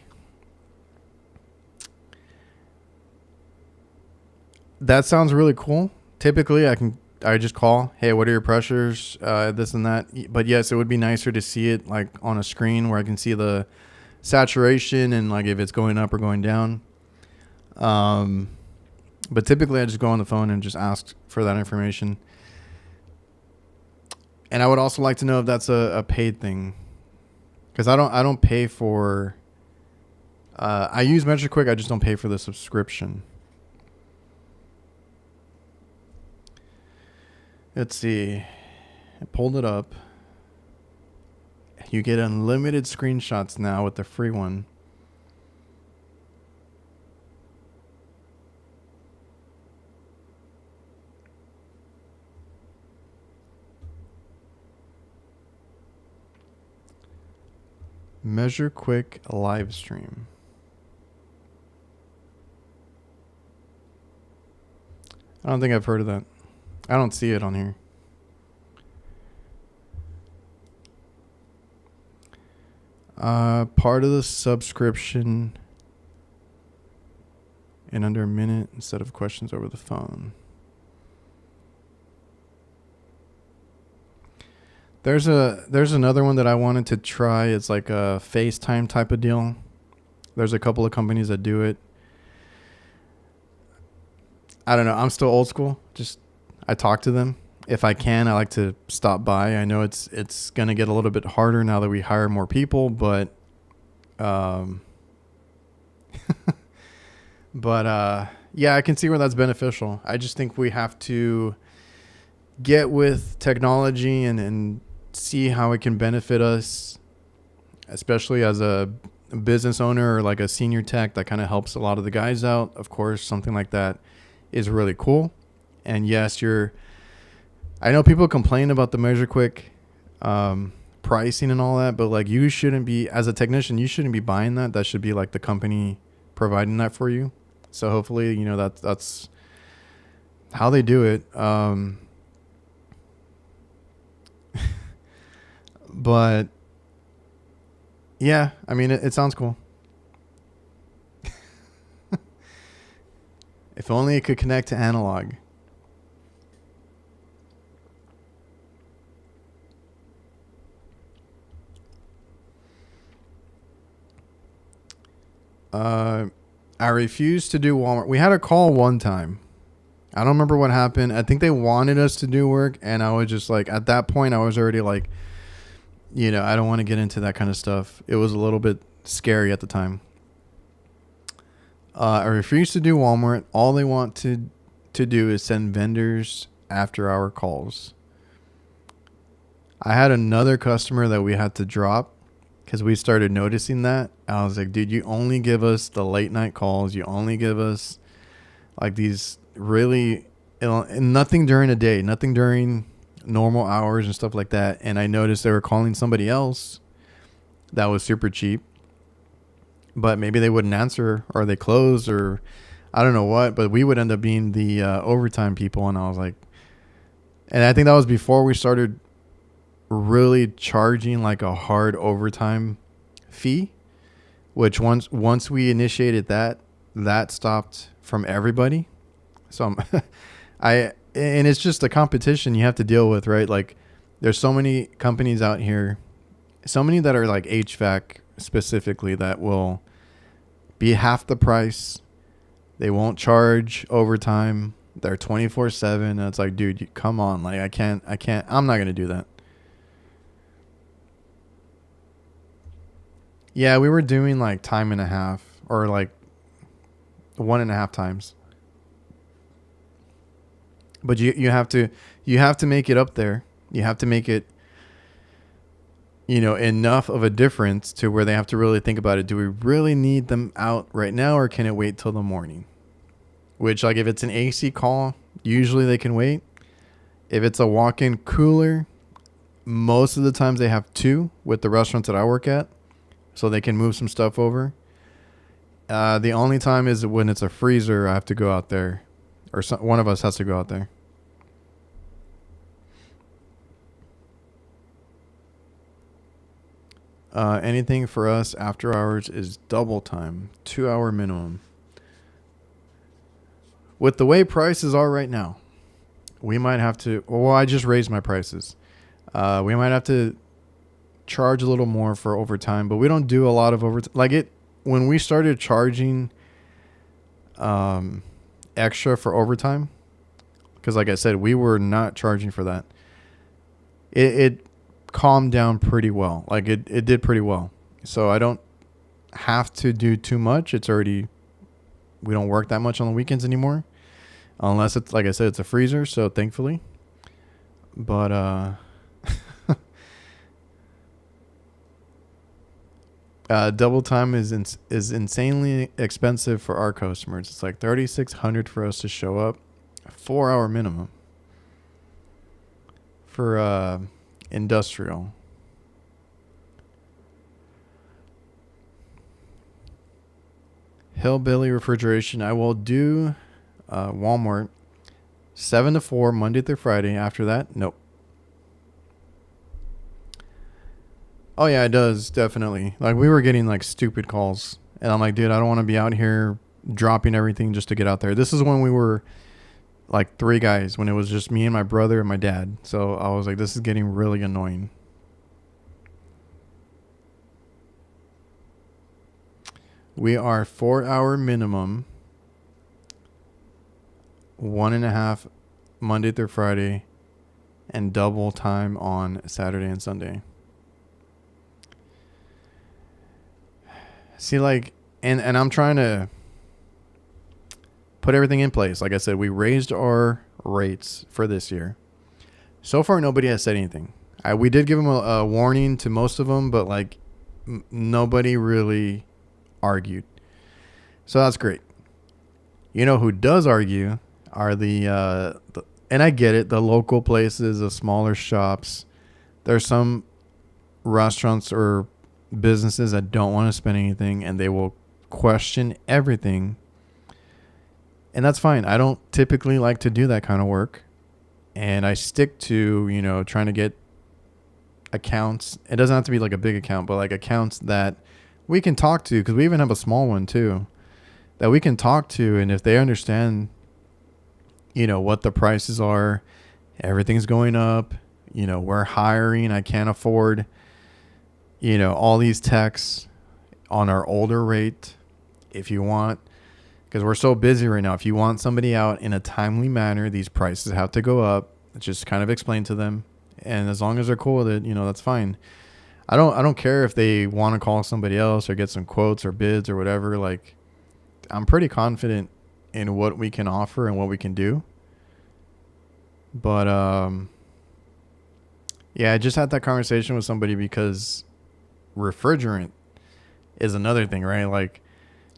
that sounds really cool. Typically, I just call, hey, what are your pressures, this and that. But yes, it would be nicer to see it like on a screen where I can see the saturation and like if it's going up or going down. But typically I just go on the phone and just ask for that information. And I would also like to know if that's a paid thing, because I don't pay for, I use Measure Quick. I just don't pay for the subscription. Let's see. I pulled it up. You get unlimited screenshots now with the free one. Measure Quick live stream. I don't think I've heard of that. I don't see it on here. Part of the subscription in under a minute instead of questions over the phone. There's another one that I wanted to try. It's like a FaceTime type of deal. There's a couple of companies that do it. I don't know. I'm still old school. Just I talk to them. If I can, I like to stop by. I know it's going to get a little bit harder now that we hire more people, but yeah, I can see where that's beneficial. I just think we have to get with technology and see how it can benefit us, especially as a business owner or like a senior tech that kind of helps a lot of the guys out. Of course, something like that is really cool. And yes, I know people complain about the Measure Quick pricing and all that, but like you shouldn't be, as a technician, you shouldn't be buying that. That should be like the company providing that for you. So hopefully, that's how they do it. But yeah, I mean, it sounds cool. If only it could connect to analog. I refused to do Walmart. We had a call one time. I don't remember what happened. I think they wanted us to do work, and I was just like, at that point, I was already like, I don't want to get into that kind of stuff. It was a little bit scary at the time. I refused to do Walmart. All they want to do is send vendors after hour calls. I had another customer that we had to drop because we started noticing that. I was like, dude, you only give us the late night calls. You only give us like these really, nothing during the day, nothing during normal hours and stuff like that. And I noticed they were calling somebody else that was super cheap, but maybe they wouldn't answer or they closed or I don't know what, but we would end up being the overtime people. And I was like, and I think that was before we started really charging like a hard overtime fee, which once we initiated that stopped from everybody. So and it's just a competition you have to deal with, right? Like there's so many companies out here, so many that are like HVAC specifically that will be half the price. They won't charge overtime. They're 24/7. And it's like, dude, come on. Like I can't, I'm not going to do that. Yeah, we were doing like time and a half or like 1.5 times. But you have to make it up there. You have to make it, enough of a difference to where they have to really think about it. Do we really need them out right now or can it wait till the morning? Which like if it's an AC call, usually they can wait. If it's a walk-in cooler, most of the times they have 2 with the restaurants that I work at. So they can move some stuff over. The only time is when it's a freezer, I have to go out there. Or one of us has to go out there. Anything for us after hours is double time. 2-hour minimum. With the way prices are right now, we might have to... Well, I just raised my prices. We might have to charge a little more for overtime, but we don't do a lot of overtime. Like when we started charging extra for overtime, because like I said, we were not charging for that. It calmed down pretty well. Like it did pretty well. So I don't have to do too much. We don't work that much on the weekends anymore, unless it's like I said, it's a freezer. So thankfully, But double time is insanely expensive for our customers. It's like $3,600 for us to show up, 4 hour minimum for industrial. Hillbilly refrigeration. I will do Walmart 7 to 4 Monday through Friday. After that, nope. Oh yeah, it does, definitely. Like, we were getting like stupid calls, and I'm like, dude, I don't want to be out here dropping everything just to get out there. This is when we were like 3 guys, when it was just me and my brother and my dad. So I was like, this is getting really annoying. We are 4 hour minimum, 1.5 Monday through Friday, and double time on Saturday and Sunday. See, like, and I'm trying to put everything in place. Like I said, we raised our rates for this year. So far, nobody has said anything. We did give them a warning to most of them, but like nobody really argued. So that's great. You know who does argue are the and I get it, the local places, the smaller shops. There's some restaurants or businesses that don't want to spend anything, and they will question everything. And that's fine. I don't typically like to do that kind of work. And I stick to, trying to get accounts. It doesn't have to be like a big account, but like accounts that we can talk to, because we even have a small one too, that we can talk to. And if they understand, what the prices are, everything's going up, we're hiring, I can't afford, all these techs on our older rate. If you want, because we're so busy right now, if you want somebody out in a timely manner, these prices have to go up. Just kind of explain to them. And as long as they're cool with it, that's fine. I don't care if they want to call somebody else or get some quotes or bids or whatever. Like, I'm pretty confident in what we can offer and what we can do. But yeah, I just had that conversation with somebody because refrigerant is another thing, right? Like,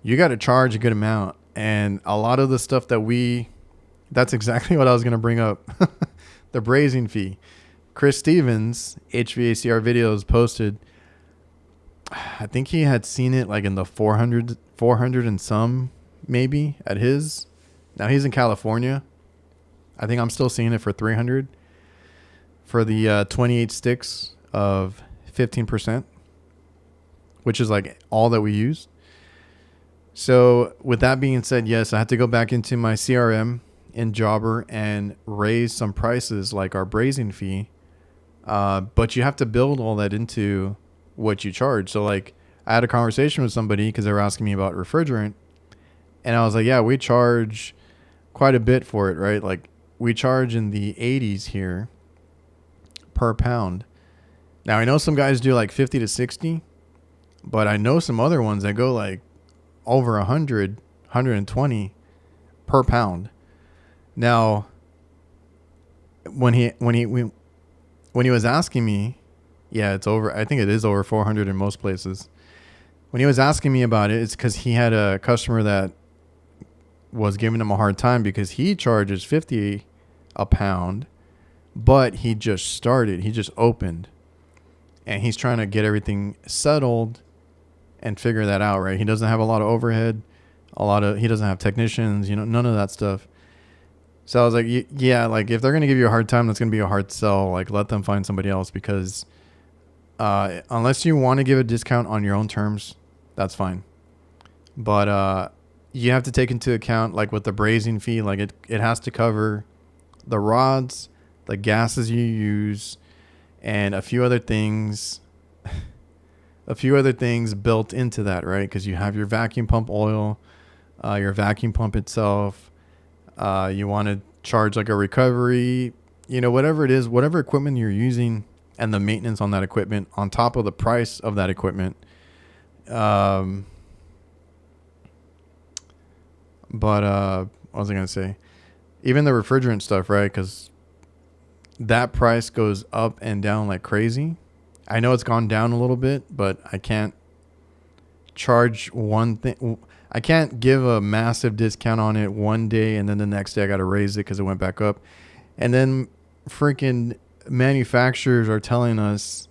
you got to charge a good amount, and a lot of the stuff that's exactly what I was going to bring up. The brazing fee. Chris Stevens, HVACR videos, posted, I think he had seen it like in the 400 and some maybe at his. Now he's in California. I think I'm still seeing it for 300 for the 28 sticks of 15%, which is like all that we use. So with that being said, yes, I had to go back into my CRM in Jobber and raise some prices like our brazing fee. But you have to build all that into what you charge. So like, I had a conversation with somebody because they were asking me about refrigerant, and I was like, yeah, we charge quite a bit for it, right? Like, we charge in the 80s here per pound. Now I know some guys do like 50 to 60, but I know some other ones that go like over 100, 120 per pound. Now, when he was asking me, yeah, it's over. I think it is over 400 in most places. When he was asking me about it, it's because he had a customer that was giving him a hard time because he charges 50 a pound, but he just opened, and he's trying to get everything settled and figure that out, right? He doesn't have a lot of overhead, he doesn't have technicians, none of that stuff. So I was like, yeah, like if they're going to give you a hard time, that's going to be a hard sell. Like, let them find somebody else, because unless you want to give a discount on your own terms, that's fine. But you have to take into account, like with the brazing fee, like it has to cover the rods, the gases you use, and a few other things built into that, right? Because you have your vacuum pump oil, your vacuum pump itself. You want to charge like a recovery, whatever it is, whatever equipment you're using, and the maintenance on that equipment on top of the price of that equipment. But what was I going to say? Even the refrigerant stuff, right? Because that price goes up and down like crazy. I know it's gone down a little bit, but I can't charge one thing. I can't give a massive discount on it one day and then the next day I got to raise it because it went back up. And then freaking manufacturers are telling us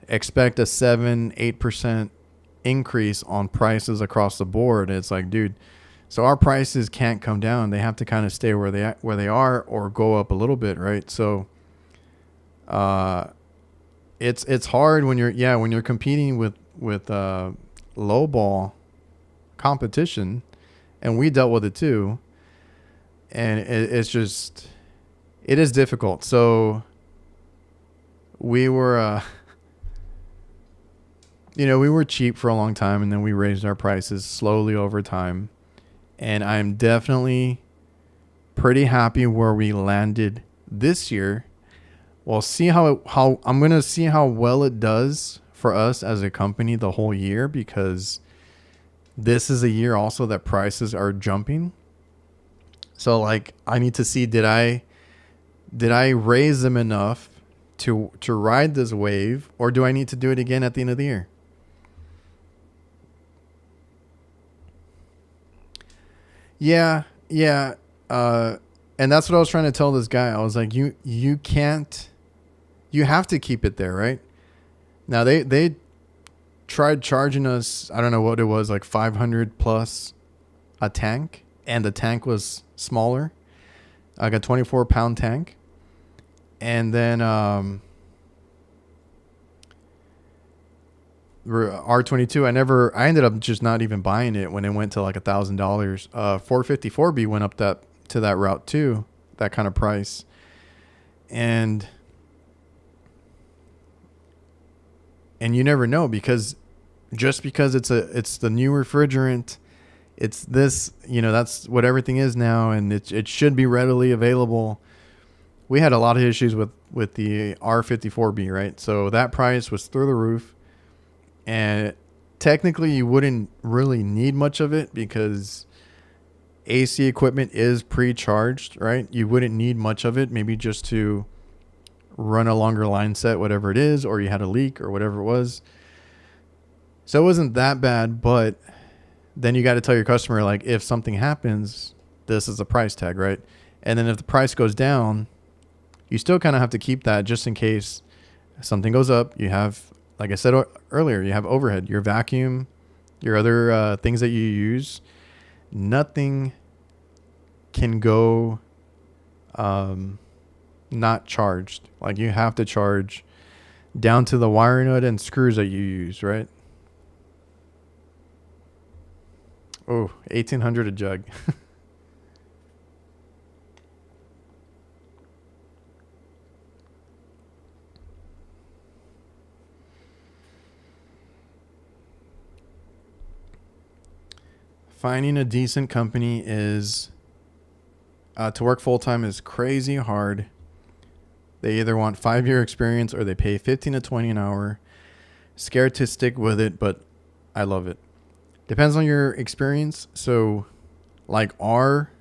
expect a 7-8% increase on prices across the board. It's like, dude, so our prices can't come down. They have to kind of stay where they are or go up a little bit, right? So it's hard when you're competing with lowball competition, and we dealt with it too, and it is difficult. So we were we were cheap for a long time, and then we raised our prices slowly over time, and I'm definitely pretty happy where we landed this year. We'll see how I'm going to see how well it does for us as a company the whole year, because this is a year also that prices are jumping. So like I need to see, did I raise them enough to ride this wave, or do I need to do it again at the end of the year? Yeah. And that's what I was trying to tell this guy. I was like, you have to keep it there, right? Now they tried charging us, I don't know what it was, like 500 plus a tank, and the tank was smaller, like a 24-pound tank. And then R22, I ended up just not even buying it when it went to like $1,000. 454B went up to that route too, that kind of price. And you never know, because just because it's the new refrigerant, it's this, that's what everything is now, and it should be readily available. We had a lot of issues with the R54B, right? So that price was through the roof, and technically you wouldn't really need much of it because AC equipment is pre-charged, right? You wouldn't need much of it, maybe just to run a longer line set, whatever it is, or you had a leak or whatever it was. So it wasn't that bad, but then you got to tell your customer, like, if something happens, this is the price tag, right? And then if the price goes down, you still kind of have to keep that just in case something goes up. You have, like I said earlier, you have overhead, your vacuum, your other things that you use. Nothing can go not charged. Like, you have to charge down to the wire nut and screws that you use, right? Oh, $1,800 a jug. Finding a decent company is to work full time is crazy hard. They either want 5-year experience or they pay 15 to 20 an hour. Scared to stick with it, but I love it. Depends on your experience. So like our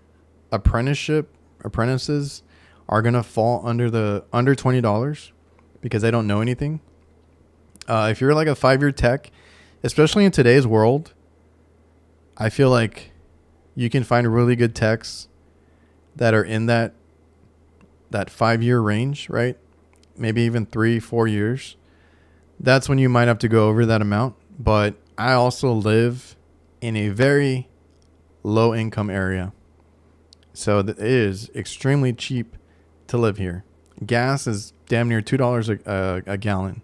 apprentices are going to fall under $20 because they don't know anything. If you're like a 5-year tech, especially in today's world, I feel like you can find really good techs that are in that 5-year range, right? Maybe even 3-4 years. That's when you might have to go over that amount. But I also live in a very low income area. So it is extremely cheap to live here. Gas is damn near $2 a gallon.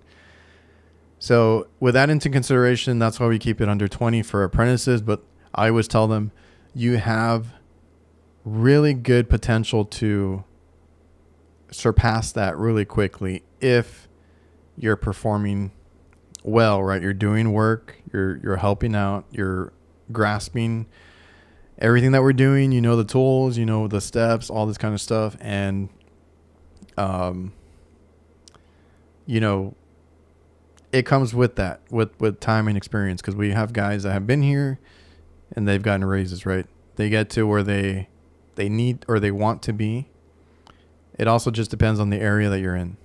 So with that into consideration, that's why we keep it under 20 for apprentices. But I always tell them, you have really good potential to surpass that really quickly if you're performing well, right? You're doing work, you're helping out, you're grasping everything that we're doing, the tools, the steps, all this kind of stuff. And it comes with that, with time and experience, because we have guys that have been here and they've gotten raises, right? They get to where they need or they want to be, It also just depends on the area that you're in.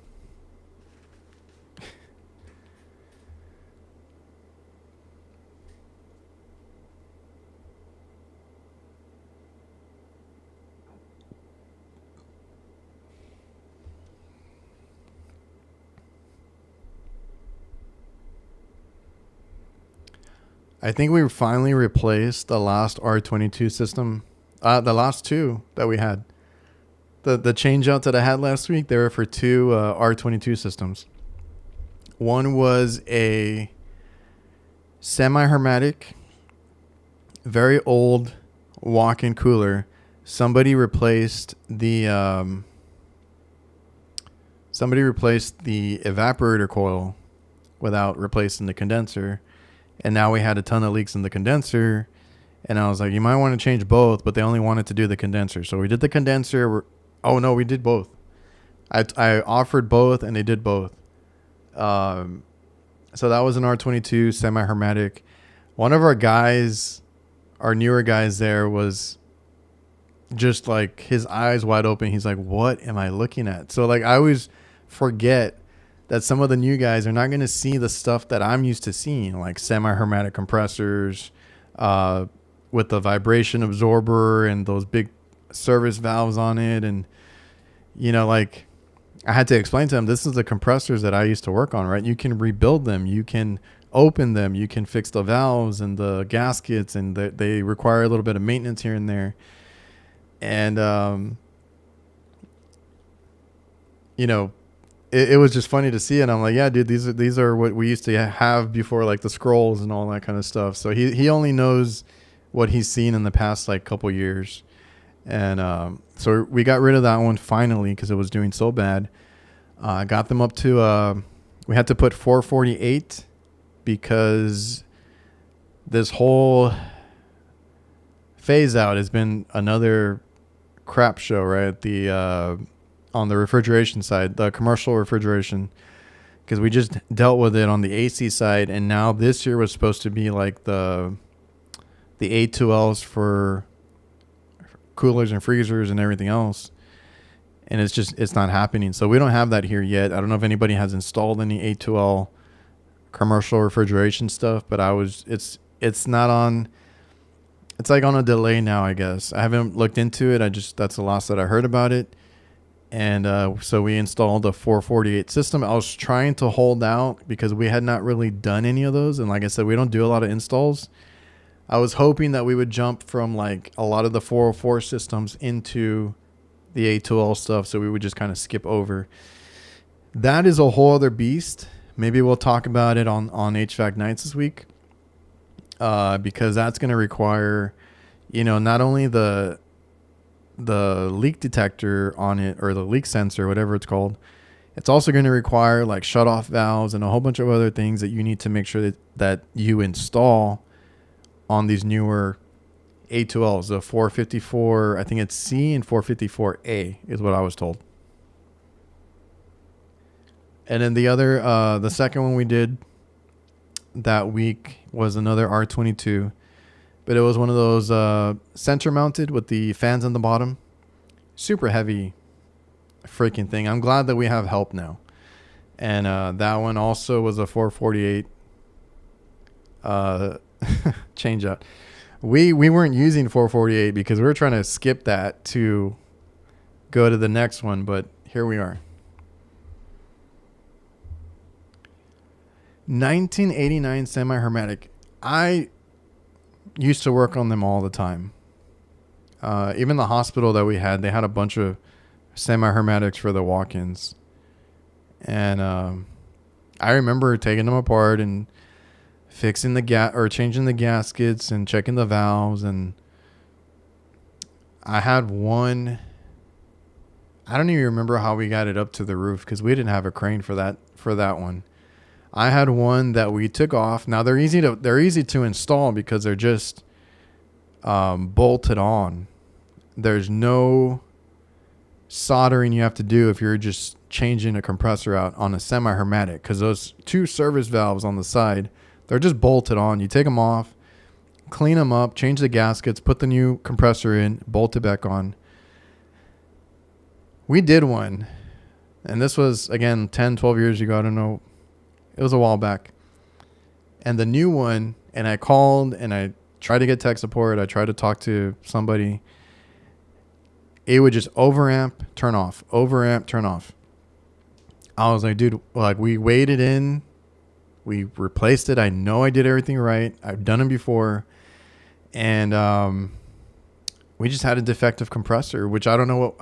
I think we finally replaced the last R22 system, the last two that we had. The change out that I had last week, they were for two R22 systems. One was a semi-hermetic, very old walk-in cooler. Somebody replaced the evaporator coil without replacing the condenser. And now we had a ton of leaks in the condenser. And I was like, you might want to change both, but they only wanted to do the condenser. So we did the condenser. Oh, no, we did both. I offered both, and they did both. So that was an R22 semi-hermetic. One of our guys, our newer guys there, was just like his eyes wide open. He's like, what am I looking at? So like I always forget that some of the new guys are not going to see the stuff that I'm used to seeing, like semi-hermetic compressors with the vibration absorber and those big service valves on it. And, you know, like I had to explain to them, this is the compressors that I used to work on, right? You can rebuild them. You can open them. You can fix the valves and the gaskets, and they require a little bit of maintenance here and there. And, you know, it was just funny to see it. I'm like, yeah, dude, these are what we used to have before, like the scrolls and all that kind of stuff. So he only knows what he's seen in the past like couple years. And so we got rid of that one finally because it was doing so bad. Got them up to we had to put 448 because this whole phase out has been another crap show, right? The on the refrigeration side, the commercial refrigeration, because we just dealt with it on the AC side, and now this year was supposed to be like the A2Ls for coolers and freezers and everything else, and it's not happening. So we don't have that here yet. I don't know if anybody has installed any A2L commercial refrigeration stuff, but it's not on. It's like on a delay now, I guess. I haven't looked into it. That's the last that I heard about it. And so we installed a 448 system. I was trying to hold out because we had not really done any of those. And like I said, we don't do a lot of installs. I was hoping that we would jump from like a lot of the 404 systems into the A2L stuff. So we would just kind of skip over. That is a whole other beast. Maybe we'll talk about it on HVAC Nights this week. Because that's going to require, you know, not only the leak detector on it, or the leak sensor, whatever it's called. It's also going to require like shut off valves and a whole bunch of other things that you need to make sure that you install on these newer A2Ls, the 454, I think it's C, and 454A is what I was told. And then the second one we did that week was another R22. But it was one of those center mounted with the fans on the bottom. Super heavy freaking thing. I'm glad that we have help now. And that one also was a 448 change out. We weren't using 448 because we were trying to skip that to go to the next one. But here we are. 1989 semi-hermetic. I used to work on them all the time. Even the hospital that we had, they had a bunch of semi-hermetics for the walk-ins. And I remember taking them apart and fixing changing the gaskets and checking the valves. And I had one, I don't even remember how we got it up to the roof because we didn't have a crane for that one. I had one that we took off. Now they're easy to install because they're just bolted on. There's no soldering you have to do if you're just changing a compressor out on a semi-hermetic, because those two service valves on the side, they're just bolted on. You take them off, clean them up, change the gaskets, put the new compressor in, bolt it back on. we did one, and this was, again, 10, 12 years ago. I don't know. It was a while back. And the new one, and I called and I tried to get tech support. I tried to talk to somebody. It would just overamp, turn off, overamp, turn off. I was like, dude, like, we waited in, we replaced it. I know I did everything right. I've done it before. And we just had a defective compressor, which I don't know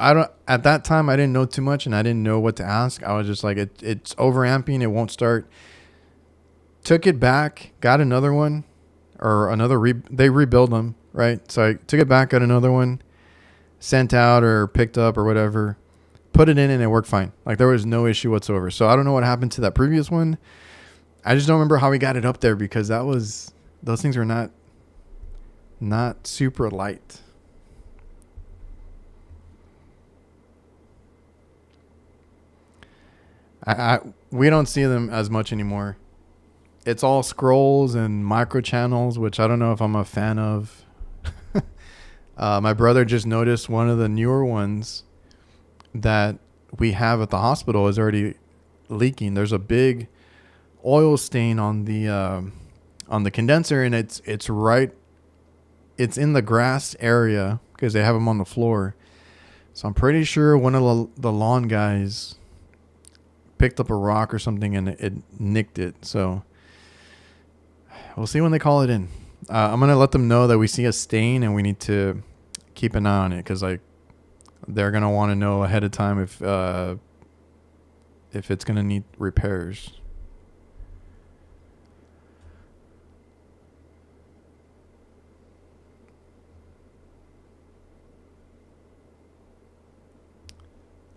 at that time, I didn't know too much and I didn't know what to ask. I was just like, it's overamping. It won't start. Took it back, got another one, or they rebuild them, right? So I took it back, got another one, sent out or picked up or whatever, put it in, and it worked fine. Like, there was no issue whatsoever. So I don't know what happened to that previous one. I just don't remember how we got it up there, because those things were not super light. We don't see them as much anymore. It's all scrolls and micro channels, which I don't know if I'm a fan of. My brother just noticed one of the newer ones that we have at the hospital is already leaking. There's a big oil stain on the condenser, and it's in the grass area because they have them on the floor. So I'm pretty sure one of the lawn guys picked up a rock or something and it nicked it. So we'll see when they call it in. I'm going to let them know that we see a stain and we need to keep an eye on it, because they're going to want to know ahead of time if it's going to need repairs.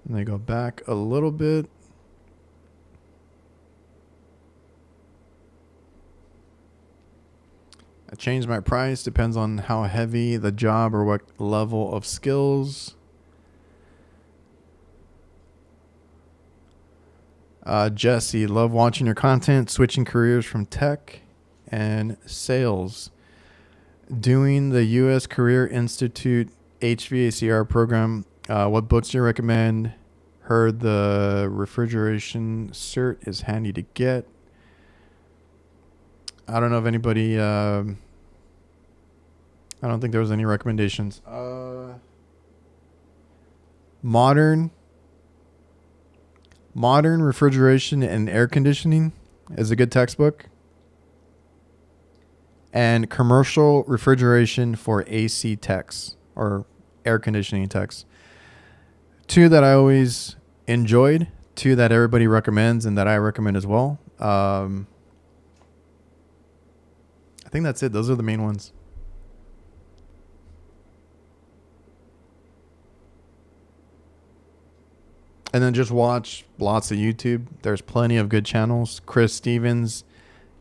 And they go back a little bit. I changed my price. Depends on how heavy the job or what level of skills. Jesse, love watching your content, switching careers from tech and sales. Doing the U.S. Career Institute HVACR program. What books do you recommend? Heard the refrigeration cert is handy to get. I don't know if anybody... I don't think there was any recommendations. Modern Refrigeration and Air Conditioning is a good textbook. And Commercial Refrigeration for AC Techs, or Air Conditioning Techs. Two that I always enjoyed. Two that everybody recommends and that I recommend as well. I think that's it. Those are the main ones. And then just watch lots of YouTube. There's plenty of good channels. Chris Stevens,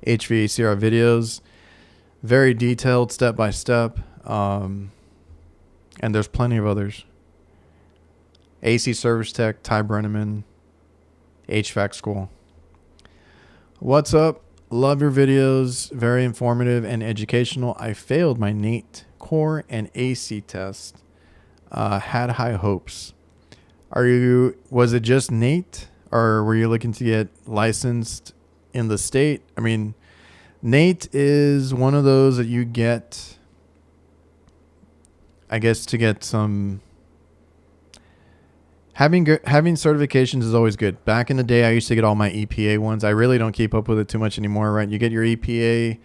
HVACR videos. Very detailed, step by step. And there's plenty of others. AC Service Tech, Ty Brenneman, HVAC School. What's up? Love your videos. Very informative and educational. I failed my NATE core and AC test. Had high hopes. Was it just NATE, or were you looking to get licensed in the state? I mean, NATE is one of those that you get, I guess, to get some... Having certifications is always good. Back in the day, I used to get all my EPA ones. I really don't keep up with it too much anymore, right? You get your EPA,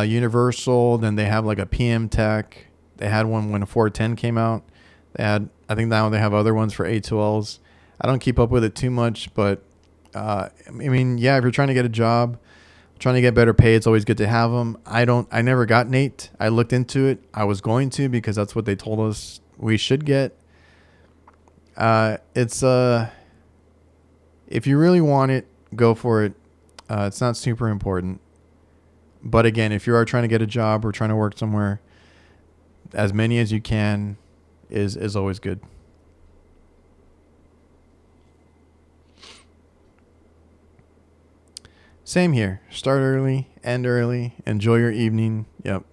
Universal, then they have like a PM Tech. They had one when a 410 came out. I think now they have other ones for A2Ls. I don't keep up with it too much, but I mean, yeah, if you're trying to get a job, trying to get better pay, it's always good to have them. I never got NATE. I looked into it. I was going to, because that's what they told us we should get. If you really want it, go for it. It's not super important. But again, if you are trying to get a job or trying to work somewhere, as many as you can is always good. Same here. Start early, end early, enjoy your evening. Yep.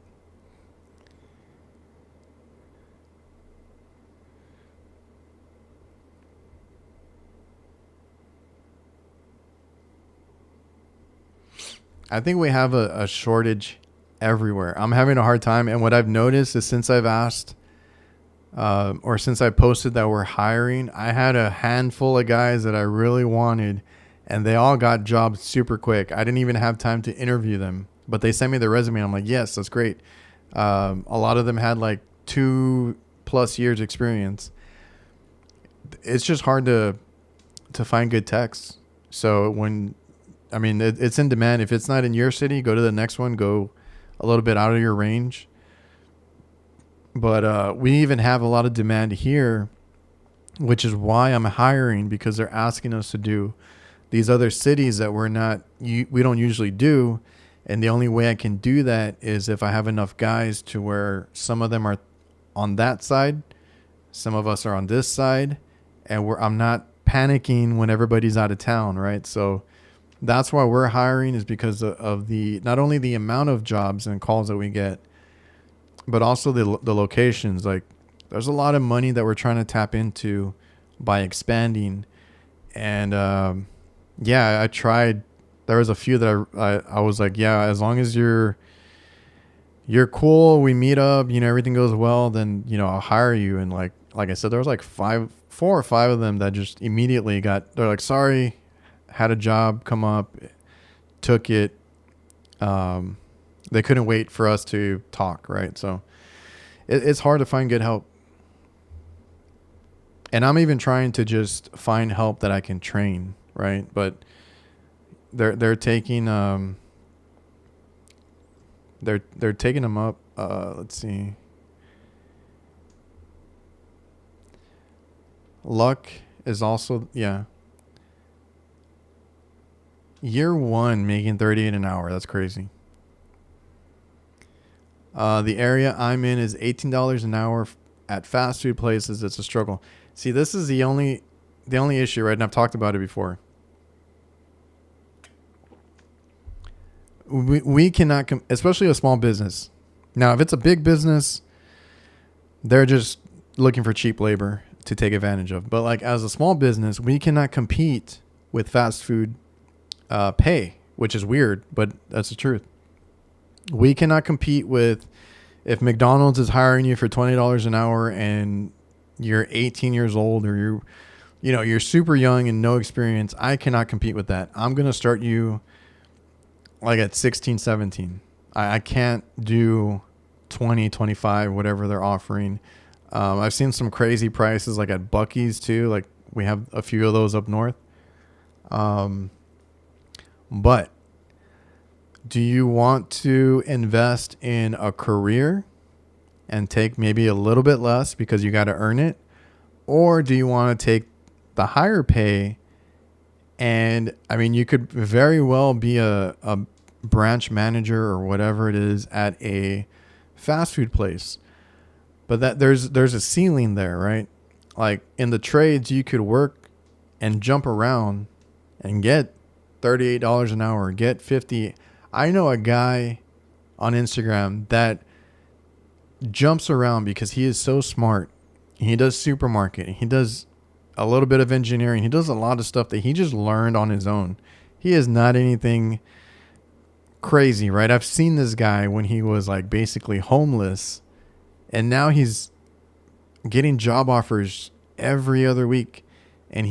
I think we have a shortage everywhere. I'm having a hard time. And what I've noticed is since I've asked, or since I posted that we're hiring, I had a handful of guys that I really wanted, and they all got jobs super quick. I didn't even have time to interview them, but they sent me their resume. I'm like, yes, that's great. A lot of them had like 2+ years experience. It's just hard to find good techs. So it's in demand. If it's not in your city, go to the next one. Go a little bit out of your range. But we even have a lot of demand here, which is why I'm hiring, because they're asking us to do these other cities that we don't usually do. And the only way I can do that is if I have enough guys to where some of them are on that side, some of us are on this side, and I'm not panicking when everybody's out of town, right? So that's why we're hiring, is because of the not only the amount of jobs and calls that we get, but also the locations. Like, there's a lot of money that we're trying to tap into by expanding. And I tried. There was a few that I was like, yeah, as long as you're cool, we meet up, everything goes well, then I'll hire you. And like I said, there was like 4 or 5 of them that just immediately they're like, sorry, had a job come up, took it. They couldn't wait for us to talk, right? So it's hard to find good help. And I'm even trying to just find help that I can train, right? But they're taking they're taking them up. Let's see. Luck is also, yeah. Year 1 making $38 an hour. That's crazy. The area I'm in is $18 an hour at fast food places. It's a struggle. See, this is the only issue, right? And I've talked about it before. We cannot, especially a small business. Now, if it's a big business, they're just looking for cheap labor to take advantage of. But like as a small business, we cannot compete with fast food pay, which is weird, but that's the truth. We cannot compete with, if McDonald's is hiring you for $20 an hour and you're 18 years old, or you're super young and no experience. I cannot compete with that. I'm going to start you like at 16, 17. I can't do 20, 25, whatever they're offering. I've seen some crazy prices like at Buc-ee's too. Like we have a few of those up north. But do you want to invest in a career and take maybe a little bit less because you got to earn it? Or do you want to take the higher pay? And I mean, you could very well be a branch manager or whatever it is at a fast food place. But that there's a ceiling there, right? Like in the trades, you could work and jump around and get $38 an hour, get 50. I know a guy on Instagram that jumps around because he is so smart. He does supermarket. He does a little bit of engineering. He does a lot of stuff that he just learned on his own. He is not anything crazy, right? I've seen this guy when he was like basically homeless, and now he's getting job offers every other week. And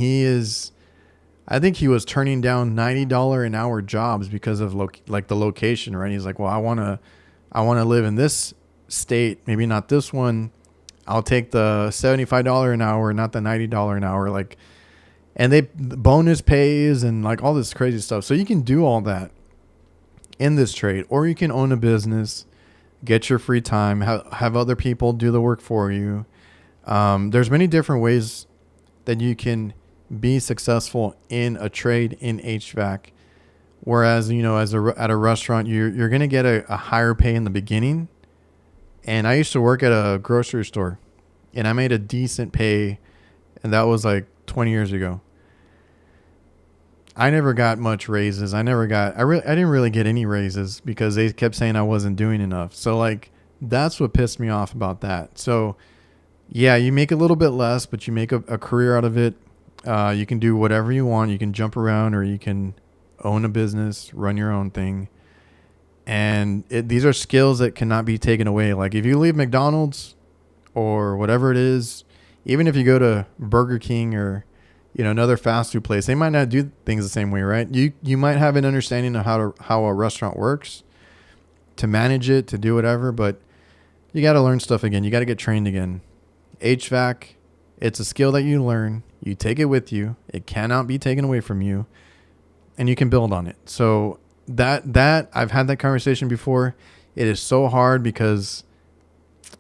I think he was turning down $90 an hour jobs because of the location, right? He's like, well, I want to live in this state, maybe not this one. I'll take the $75 an hour, not the $90 an hour. Like, and they bonus pays and like all this crazy stuff. So you can do all that in this trade, or you can own a business, get your free time, have other people do the work for you. There's many different ways that you can be successful in a trade in HVAC. Whereas, at a restaurant, you're going to get a higher pay in the beginning. And I used to work at a grocery store, and I made a decent pay, and that was like 20 years ago. I never got much raises. I didn't really get any raises because they kept saying I wasn't doing enough. So like, that's what pissed me off about that. So yeah, you make a little bit less, but you make a career out of it. You can do whatever you want. You can jump around, or you can own a business, run your own thing. And these are skills that cannot be taken away. Like if you leave McDonald's or whatever it is, even if you go to Burger King or, another fast food place, they might not do things the same way, right? You might have an understanding of how a restaurant works, to manage it, to do whatever, but you got to learn stuff again. You got to get trained again. HVAC, it's a skill that you learn. You take it with you. It cannot be taken away from you, and you can build on it. So that I've had that conversation before. It is so hard because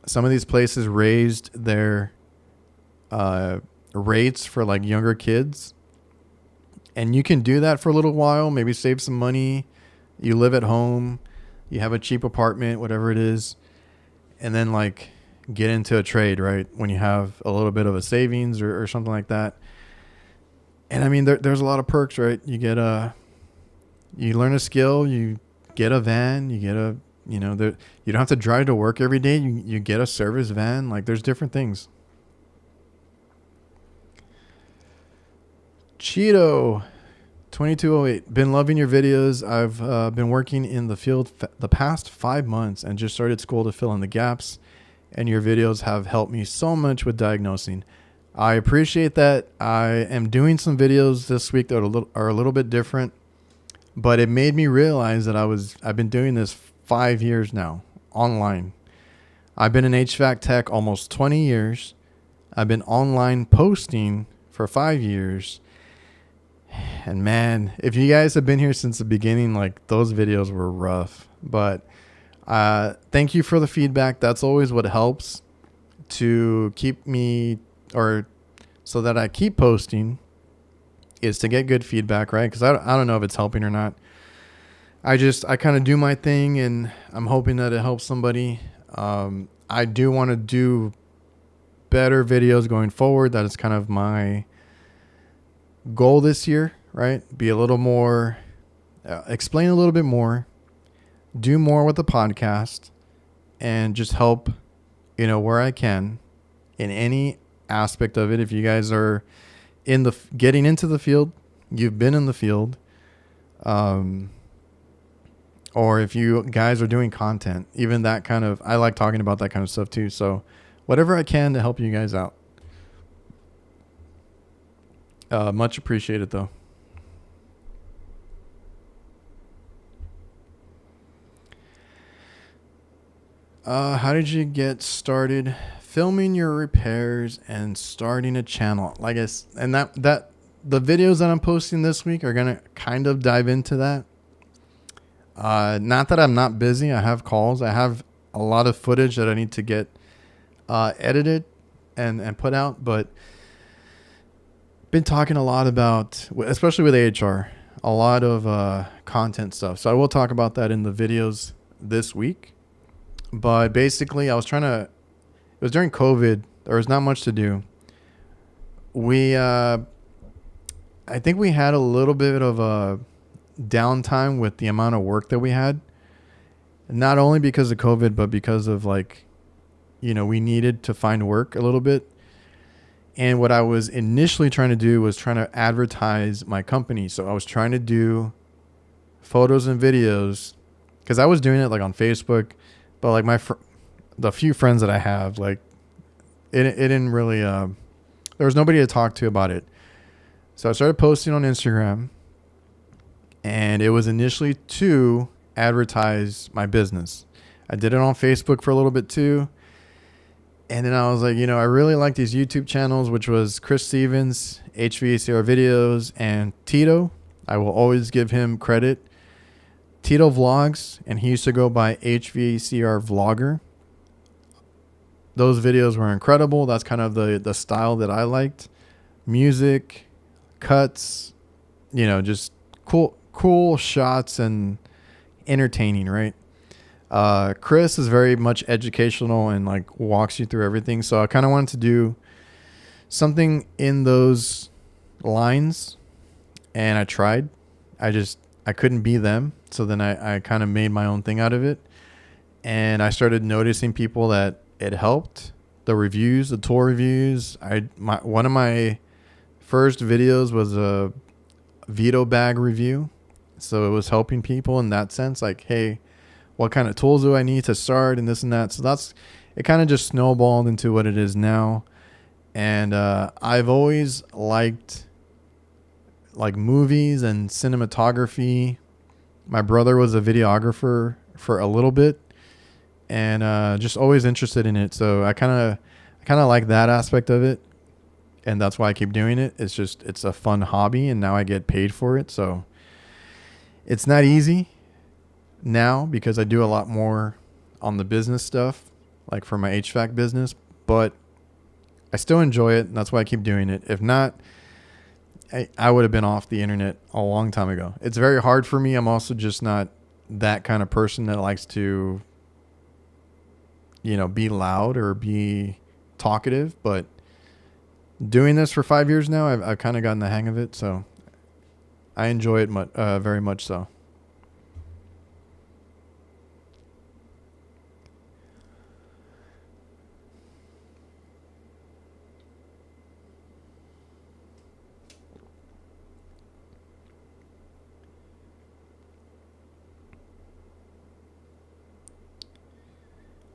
some of these places raised their rates for like younger kids, and you can do that for a little while, maybe save some money. You live at home, you have a cheap apartment, whatever it is, and then like get into a trade, right? When you have a little bit of a savings or something like that. And I mean, there's a lot of perks, right? You get you learn a skill, you get a van, you get you don't have to drive to work every day. You get a service van. Like there's different things. Cheeto 2208, been loving your videos. I've been working in the field the past 5 months and just started school to fill in the gaps, and your videos have helped me so much with diagnosing. I appreciate that. I am doing some videos this week that are a little bit different, but it made me realize that I've been doing this 5 years now online. I've been an HVAC tech almost 20 years. I've been online posting for 5 years. And man, if you guys have been here since the beginning, like those videos were rough, but thank you for the feedback. That's always what helps to keep me, or so that I keep posting, is to get good feedback, right? Because I don't know if it's helping or not. I kind of do my thing, and I'm hoping that it helps somebody. I do want to do better videos going forward. That is kind of my goal this year, right? Be a little more, explain a little bit more, do more with the podcast, and just help, where I can in any aspect of it. If you guys are getting into the field, you've been in the field, or if you guys are doing content, even that kind of, I like talking about that kind of stuff too. So whatever I can to help you guys out. Much appreciated though. How did you get started filming your repairs and starting a channel? And that the videos that I'm posting this week are gonna kind of dive into that. Not that I'm not busy. I have calls. I have a lot of footage that I need to get edited and put out, but been talking a lot about, especially with AHR, a lot of content stuff. So I will talk about that in the videos this week. But basically, it was during COVID. There was not much to do. I think we had a little bit of a downtime with the amount of work that we had. Not only because of COVID, but because of we needed to find work a little bit. And what I was initially trying to do was trying to advertise my company. So I was trying to do photos and videos, because I was doing it on Facebook, but the few friends that I have, it didn't really, there was nobody to talk to about it. So I started posting on Instagram, and it was initially to advertise my business. I did it on Facebook for a little bit too. And then I was like, I really like these YouTube channels, which was Chris Stevens, HVACR Videos, and Tito. I will always give him credit. Tito Vlogs, and he used to go by HVACR Vlogger. Those videos were incredible. That's kind of the style that I liked. Music, cuts, just cool shots and entertaining, right? Chris is very much educational and walks you through everything. So I kind of wanted to do something in those lines, and I tried. I couldn't be them. So then I kind of made my own thing out of it, and I started noticing people that it helped. The reviews, the tour reviews. One of my first videos was a Veto bag review. So it was helping people in that sense. Hey, what kind of tools do I need to start and this and that. So it kind of just snowballed into what it is now. And I've always liked like movies and cinematography. My brother was a videographer for a little bit, and just always interested in it. So I kind of like that aspect of it, and that's why I keep doing it. It's a fun hobby, and now I get paid for it. So it's not easy now because I do a lot more on the business stuff, like for my HVAC business, but I still enjoy it, and that's why I keep doing it. If not, I would have been off the internet a long time ago. It's very hard for me. I'm also just not that kind of person that likes to, be loud or be talkative. But doing this for 5 years now, I've kind of gotten the hang of it. So I enjoy it very much so.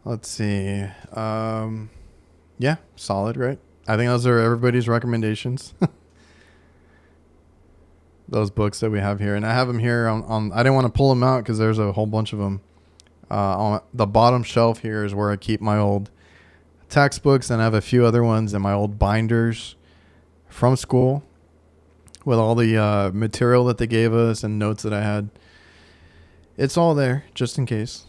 Let's see. Yeah, solid, right? I think those are everybody's recommendations. Those books that we have here. And I have them here on I didn't want to pull them out because there's a whole bunch of them. On the bottom shelf here is where I keep my old textbooks, and I have a few other ones and my old binders from school with all the material that they gave us and notes that I had. It's all there just in case.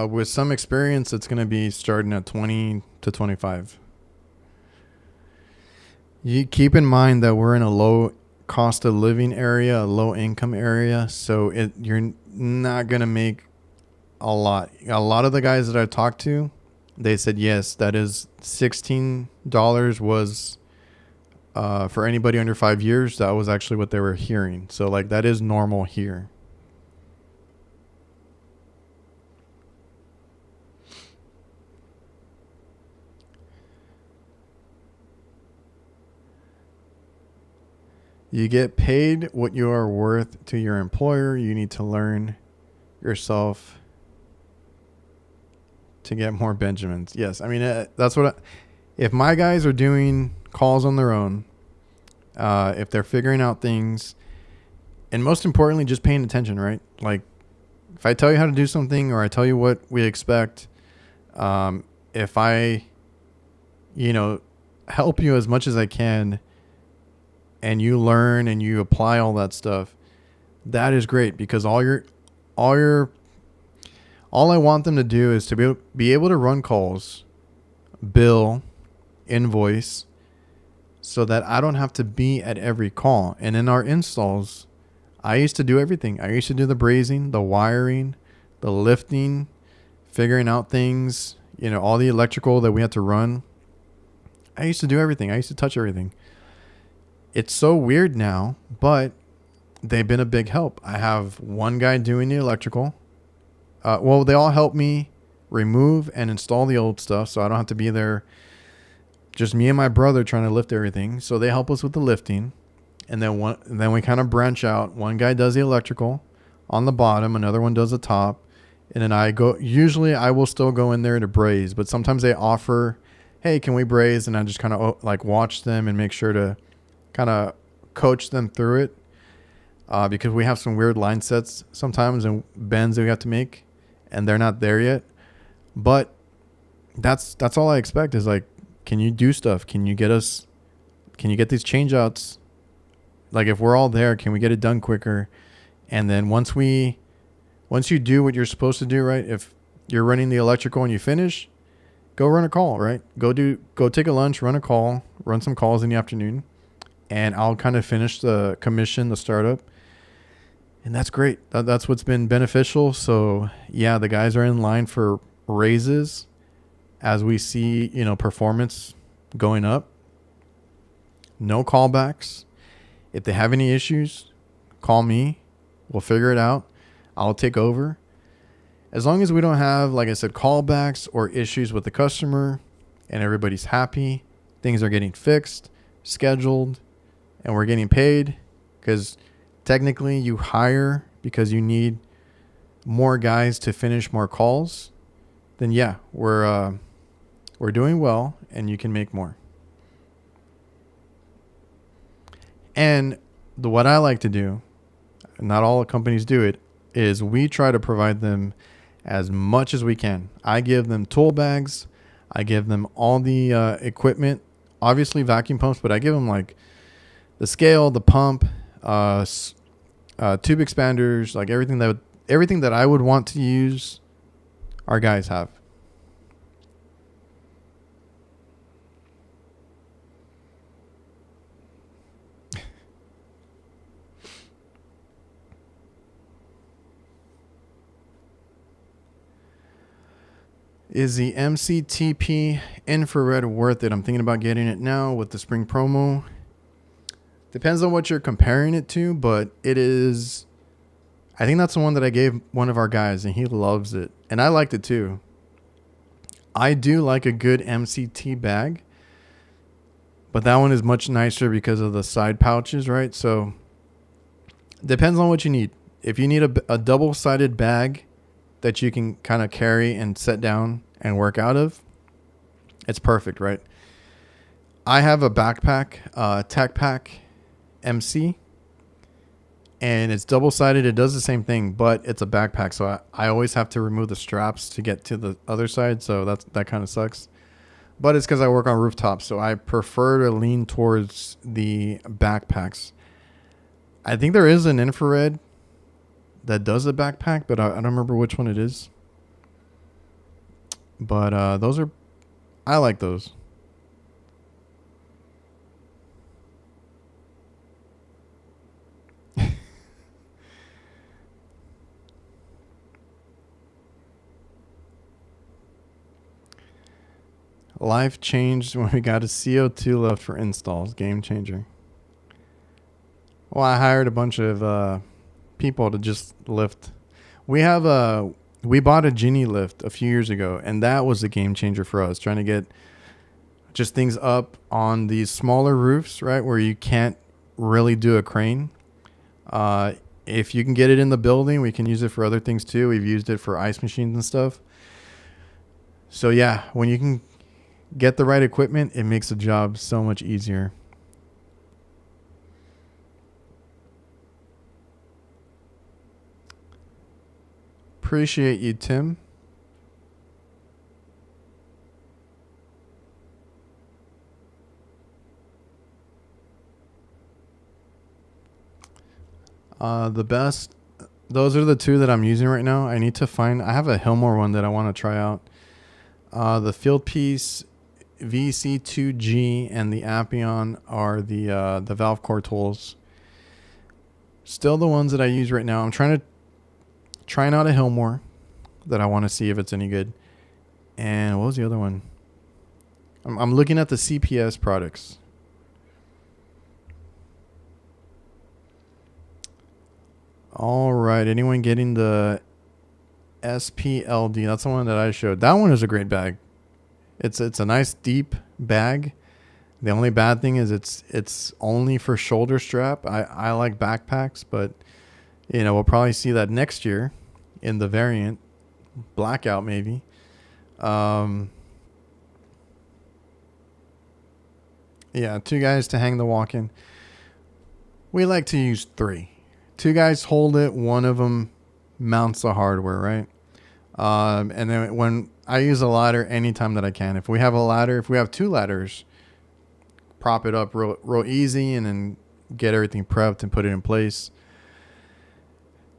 With some experience, it's going to be starting at 20 to 25. You keep in mind that we're in a low cost of living area, a low income area, so you're not going to make a lot. A lot of the guys that I talked to, they said, yes, that is $16 was for anybody under 5 years. That was actually what they were hearing. So like that is normal here. You get paid what you are worth to your employer. You need to learn yourself to get more Benjamins. Yes, I mean, that's what if my guys are doing calls on their own, if they're figuring out things, and most importantly, just paying attention, right? Like if I tell you how to do something or I tell you what we expect, if I, help you as much as I can, and you learn and you apply all that stuff, that is great, because all I want them to do is to be able to run calls, bill, invoice, so that I don't have to be at every call. And in our installs, I used to do everything. I used to do the brazing, the wiring, the lifting, figuring out things, all the electrical that we had to run. I used to do everything. I used to touch everything. It's so weird now, but they've been a big help. I have one guy doing the electrical. They all help me remove and install the old stuff, so I don't have to be there. Just me and my brother trying to lift everything. So they help us with the lifting, and then we kind of branch out. One guy does the electrical on the bottom, another one does the top, and then usually I will still go in there to braze, but sometimes they offer, hey, can we braze? And I just kind of like watch them and make sure to kind of coach them through it, because we have some weird line sets sometimes and bends that we have to make, and they're not there yet. But that's all I expect is like, can you do stuff? Can you get these change outs? Like if we're all there, can we get it done quicker? And then once you do what you're supposed to do, right? If you're running the electrical and you finish, go run a call, right? Go take a lunch, run a call, run some calls in the afternoon. And I'll kind of finish the commission, the startup. And that's great. That's what's been beneficial. So yeah, the guys are in line for raises as we see, performance going up. No callbacks. If they have any issues, call me. We'll figure it out. I'll take over. as long as we don't have, like I said, callbacks or issues with the customer and everybody's happy, things are getting fixed, scheduled, and we're getting paid, because technically you hire because you need more guys to finish more calls, then yeah, we're doing well and you can make more. And what I like to do, not all companies do it, is we try to provide them as much as we can. I give them tool bags. I give them all the equipment, obviously vacuum pumps, but I give them like the scale, the pump, tube expanders, like everything that I would want to use, our guys have. Is the MCTP infrared worth it? I'm thinking about getting it now with the spring promo. Depends on what you're comparing it to, but it is. I think that's the one that I gave one of our guys, and he loves it. And I liked it too. I do like a good MCT bag, but that one is much nicer because of the side pouches, right? So depends on what you need. If you need a double-sided bag that you can kind of carry and set down and work out of, it's perfect, right? I have a backpack, Tech Pack MC, and it's double-sided. It does the same thing, but it's a backpack, so I always have to remove the straps to get to the other side, so that kind of sucks. But it's because I work on rooftops, so I prefer to lean towards the backpacks. I think there is an infrared that does a backpack, but I don't remember which one it is. But I like those. Life changed when we got a CO2 lift for installs. Game changer. Well, I hired a bunch of people to just lift. We bought a Genie lift a few years ago, and that was a game changer for us, trying to get just things up on these smaller roofs, right, where you can't really do a crane. If you can get it in the building, we can use it for other things too. We've used it for ice machines and stuff. So yeah, when you can get the right equipment, it makes the job so much easier. Appreciate you, Tim. The best, those are the two that I'm using right now. I need to find, I have a Hillmore one that I want to try out. The Fieldpiece VC2G and the Appion are the valve core tools. Still the ones that I use right now. I'm trying out a Hillmore that I want to see if it's any good. And what was the other one? I'm looking at the CPS products. All right. Anyone getting the SPLD? That's the one that I showed. That one is a great bag. It's a nice deep bag. The only bad thing is it's only for shoulder strap. I like backpacks, but we'll probably see that next year in the variant blackout maybe. Yeah, 2 guys to hang the walk-in. We like to use 3. 2 guys hold it. One of them mounts the hardware, right? And then when I use a ladder anytime that I can. If we have 2 ladders, prop it up real easy and then get everything prepped and put it in place.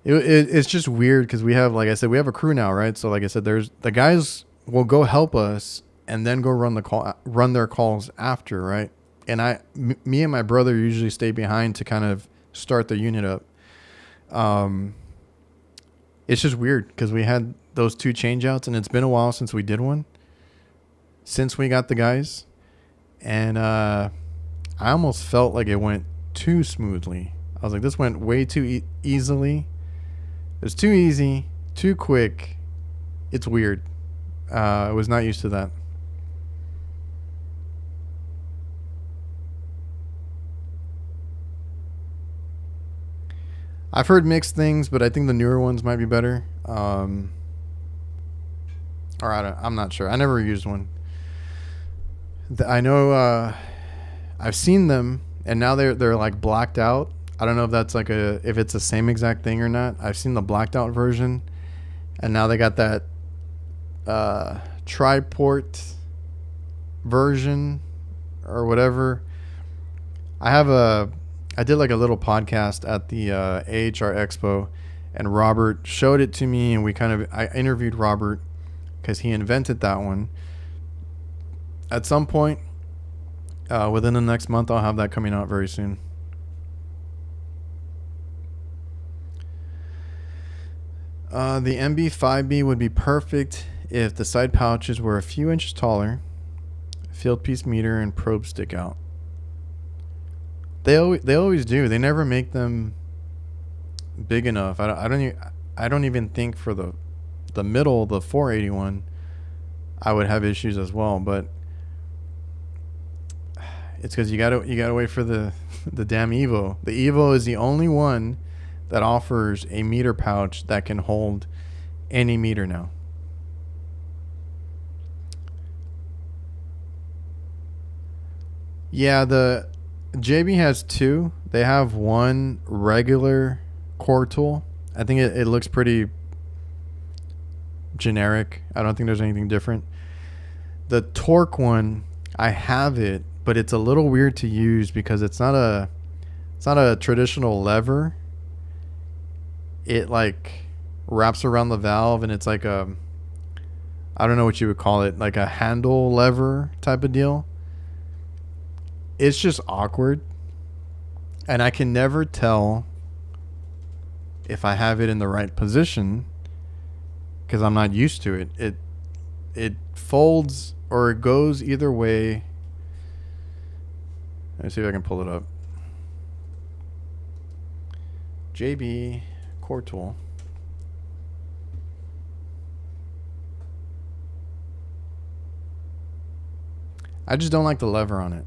It's just weird because we have, like I said, we have a crew now, right? So like I said, there's the guys will go help us and then go run their calls after, right? And me and my brother usually stay behind to kind of start the unit up. It's just weird because we had those 2 changeouts and it's been a while since we did one, since we got the guys. And I almost felt like it went too smoothly. I was like, this went way too easily. It was too easy, too quick, It's weird. I was not used to that. I've heard mixed things, but I think the newer ones might be better. Or I'm not sure. I never used one. I know I've seen them, and now they're like blacked out. I don't know if that's like if it's the same exact thing or not. I've seen the blacked out version, and now they got that tri-port version or whatever. I did like a little podcast at the AHR Expo, and Robert showed it to me, and I interviewed Robert because he invented that one. At some point within the next month, I'll have that coming out very soon. The MB5B would be perfect if the side pouches were a few inches taller, field piece meter and probe stick out. They always do. They never make them big enough. I don't even think for the middle, the 481, I would have issues as well. But it's because you gotta wait for the damn Evo. The Evo is the only one that offers a meter pouch that can hold any meter now. Yeah, the JB has two. They have one regular core tool. I think it looks pretty generic. I don't think there's anything different. The torque one, I have it, but it's a little weird to use because it's not a traditional lever. It like wraps around the valve, and it's like I don't know what you would call it, like a handle lever type of deal. It's just awkward, and I can never tell if I have it in the right position because I'm not used to it. It folds or it goes either way. Let me see if I can pull it up. JB core tool. I just don't like the lever on it,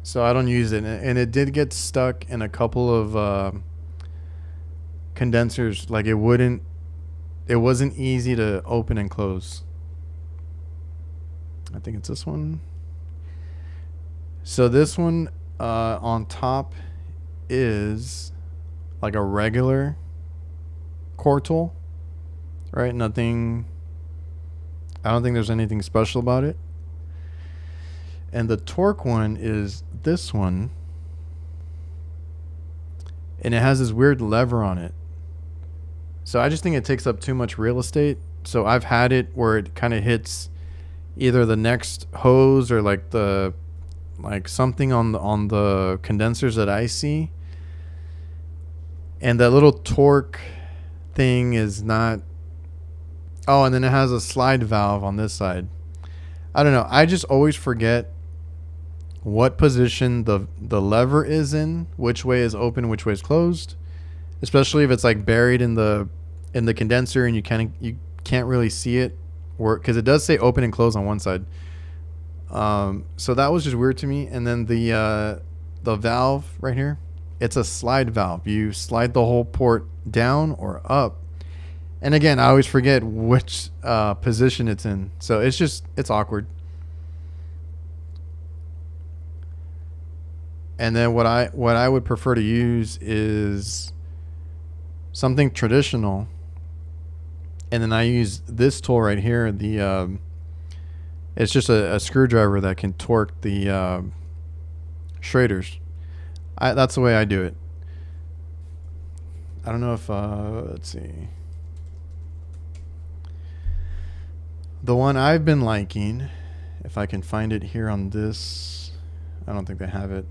so I don't use it. And it did get stuck in a couple of condensers. Like it wasn't easy to open and close. I think it's this one. So this one on top is like a regular core tool, right? Nothing. I don't think there's anything special about it. And the torque one is this one, and it has this weird lever on it. So I just think it takes up too much real estate. So I've had it where it kind of hits either the next hose or like something on the condensers that I see. And that little torque thing is not. Oh, and then it has a slide valve on this side. I don't know. I just always forget what position the lever is in, which way is open, which way is closed. Especially if it's like buried in the condenser and you can't really see it, because it does say open and close on one side. So that was just weird to me. And then the valve right here, it's a slide valve. You slide the whole port down or up. And again, I always forget which position it's in. So it's awkward. And then what I would prefer to use is something traditional. And then I use this tool right here. It's just a screwdriver that can torque the Schraders. That's the way I do it. I don't know if let's see. The one I've been liking, if I can find it here on this, I don't think they have it.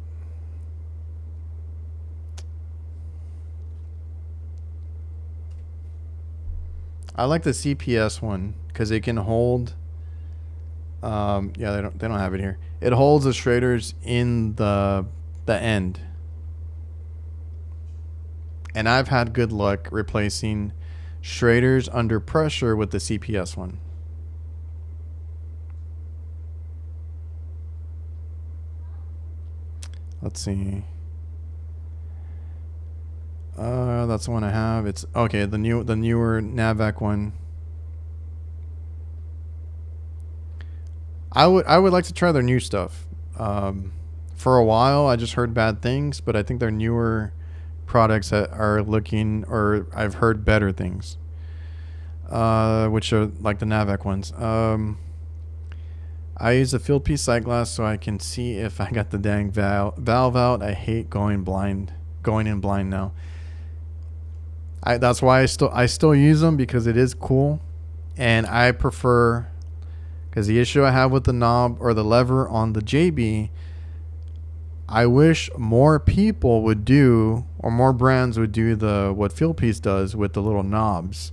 I like the CPS one because it can hold. Yeah, they don't have it here. It holds the Schraders in the end, and I've had good luck replacing Schrader's under pressure with the CPS one. Let's see. That's the one I have. It's okay. The newer Hvac one. I would like to try their new stuff. For a while, I just heard bad things, but I think their newer products that are looking, or I've heard better things, which are like the Hvac ones. I use a field piece sight glass so I can see if I got the dang valve out. I hate going in blind now. That's why I still use them, because it is cool, and I prefer, because the issue I have with the knob or the lever on the JB, I wish more people would do, or more brands would do what Field Piece does with the little knobs.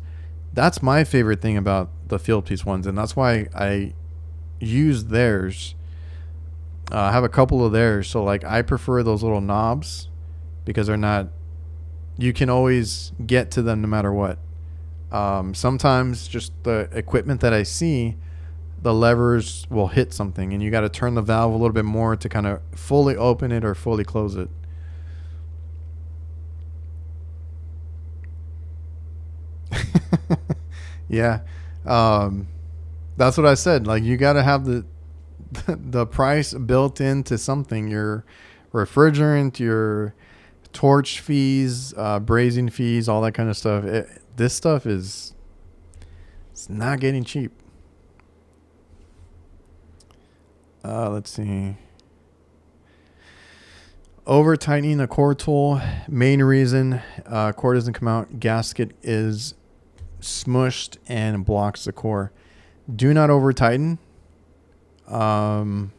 That's my favorite thing about the Field Piece ones, and that's why I use theirs. I have a couple of theirs, so like I prefer those little knobs because they're not. You can always get to them no matter what. Sometimes just the equipment that I see, the levers will hit something, and you got to turn the valve a little bit more to kind of fully open it or fully close it. Yeah. That's what I said. Like, you got to have the price built into something. Your refrigerant, your torch fees, brazing fees, all that kind of stuff. This stuff it's not getting cheap. Let's see. Over tightening a core tool. Main reason core doesn't come out. Gasket is smushed and blocks the core. Do not over tighten. I've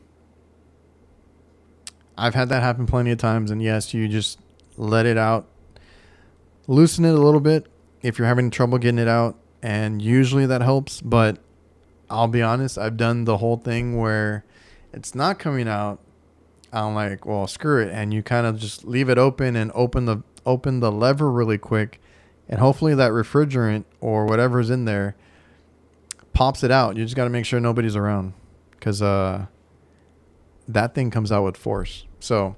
had that happen plenty of times, and yes, you just let it out, loosen it a little bit if you're having trouble getting it out, and usually that helps. But I'll be honest, I've done the whole thing where it's not coming out. I'm like, well, screw it, and you kind of just leave it open and open the lever really quick, and hopefully that refrigerant or whatever's in there pops it out. You just got to make sure nobody's around, because that thing comes out with force. So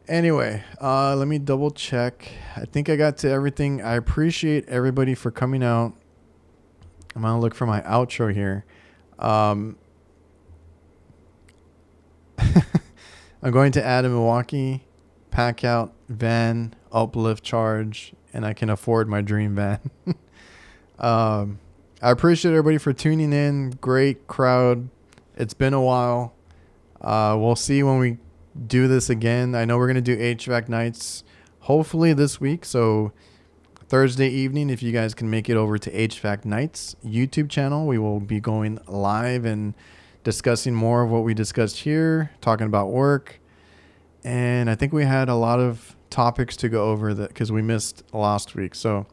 anyway, let me double check. I think I got to everything. I appreciate everybody for coming out. I'm gonna look for my outro here. I'm going to add a Milwaukee pack out van uplift charge, and I can afford my dream van. I appreciate everybody for tuning in. Great crowd. It's been a while. We'll see when we do this again. I know we're going to do HVAC nights hopefully this week. So Thursday evening, if you guys can make it over to HVAC Nights YouTube channel, we will be going live and discussing more of what we discussed here, talking about work. And I think we had a lot of topics to go over that because we missed last week. So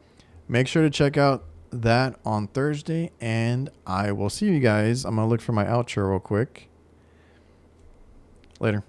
make sure to check out that on Thursday, and I will see you guys. I'm going to look for my outro real quick. Later.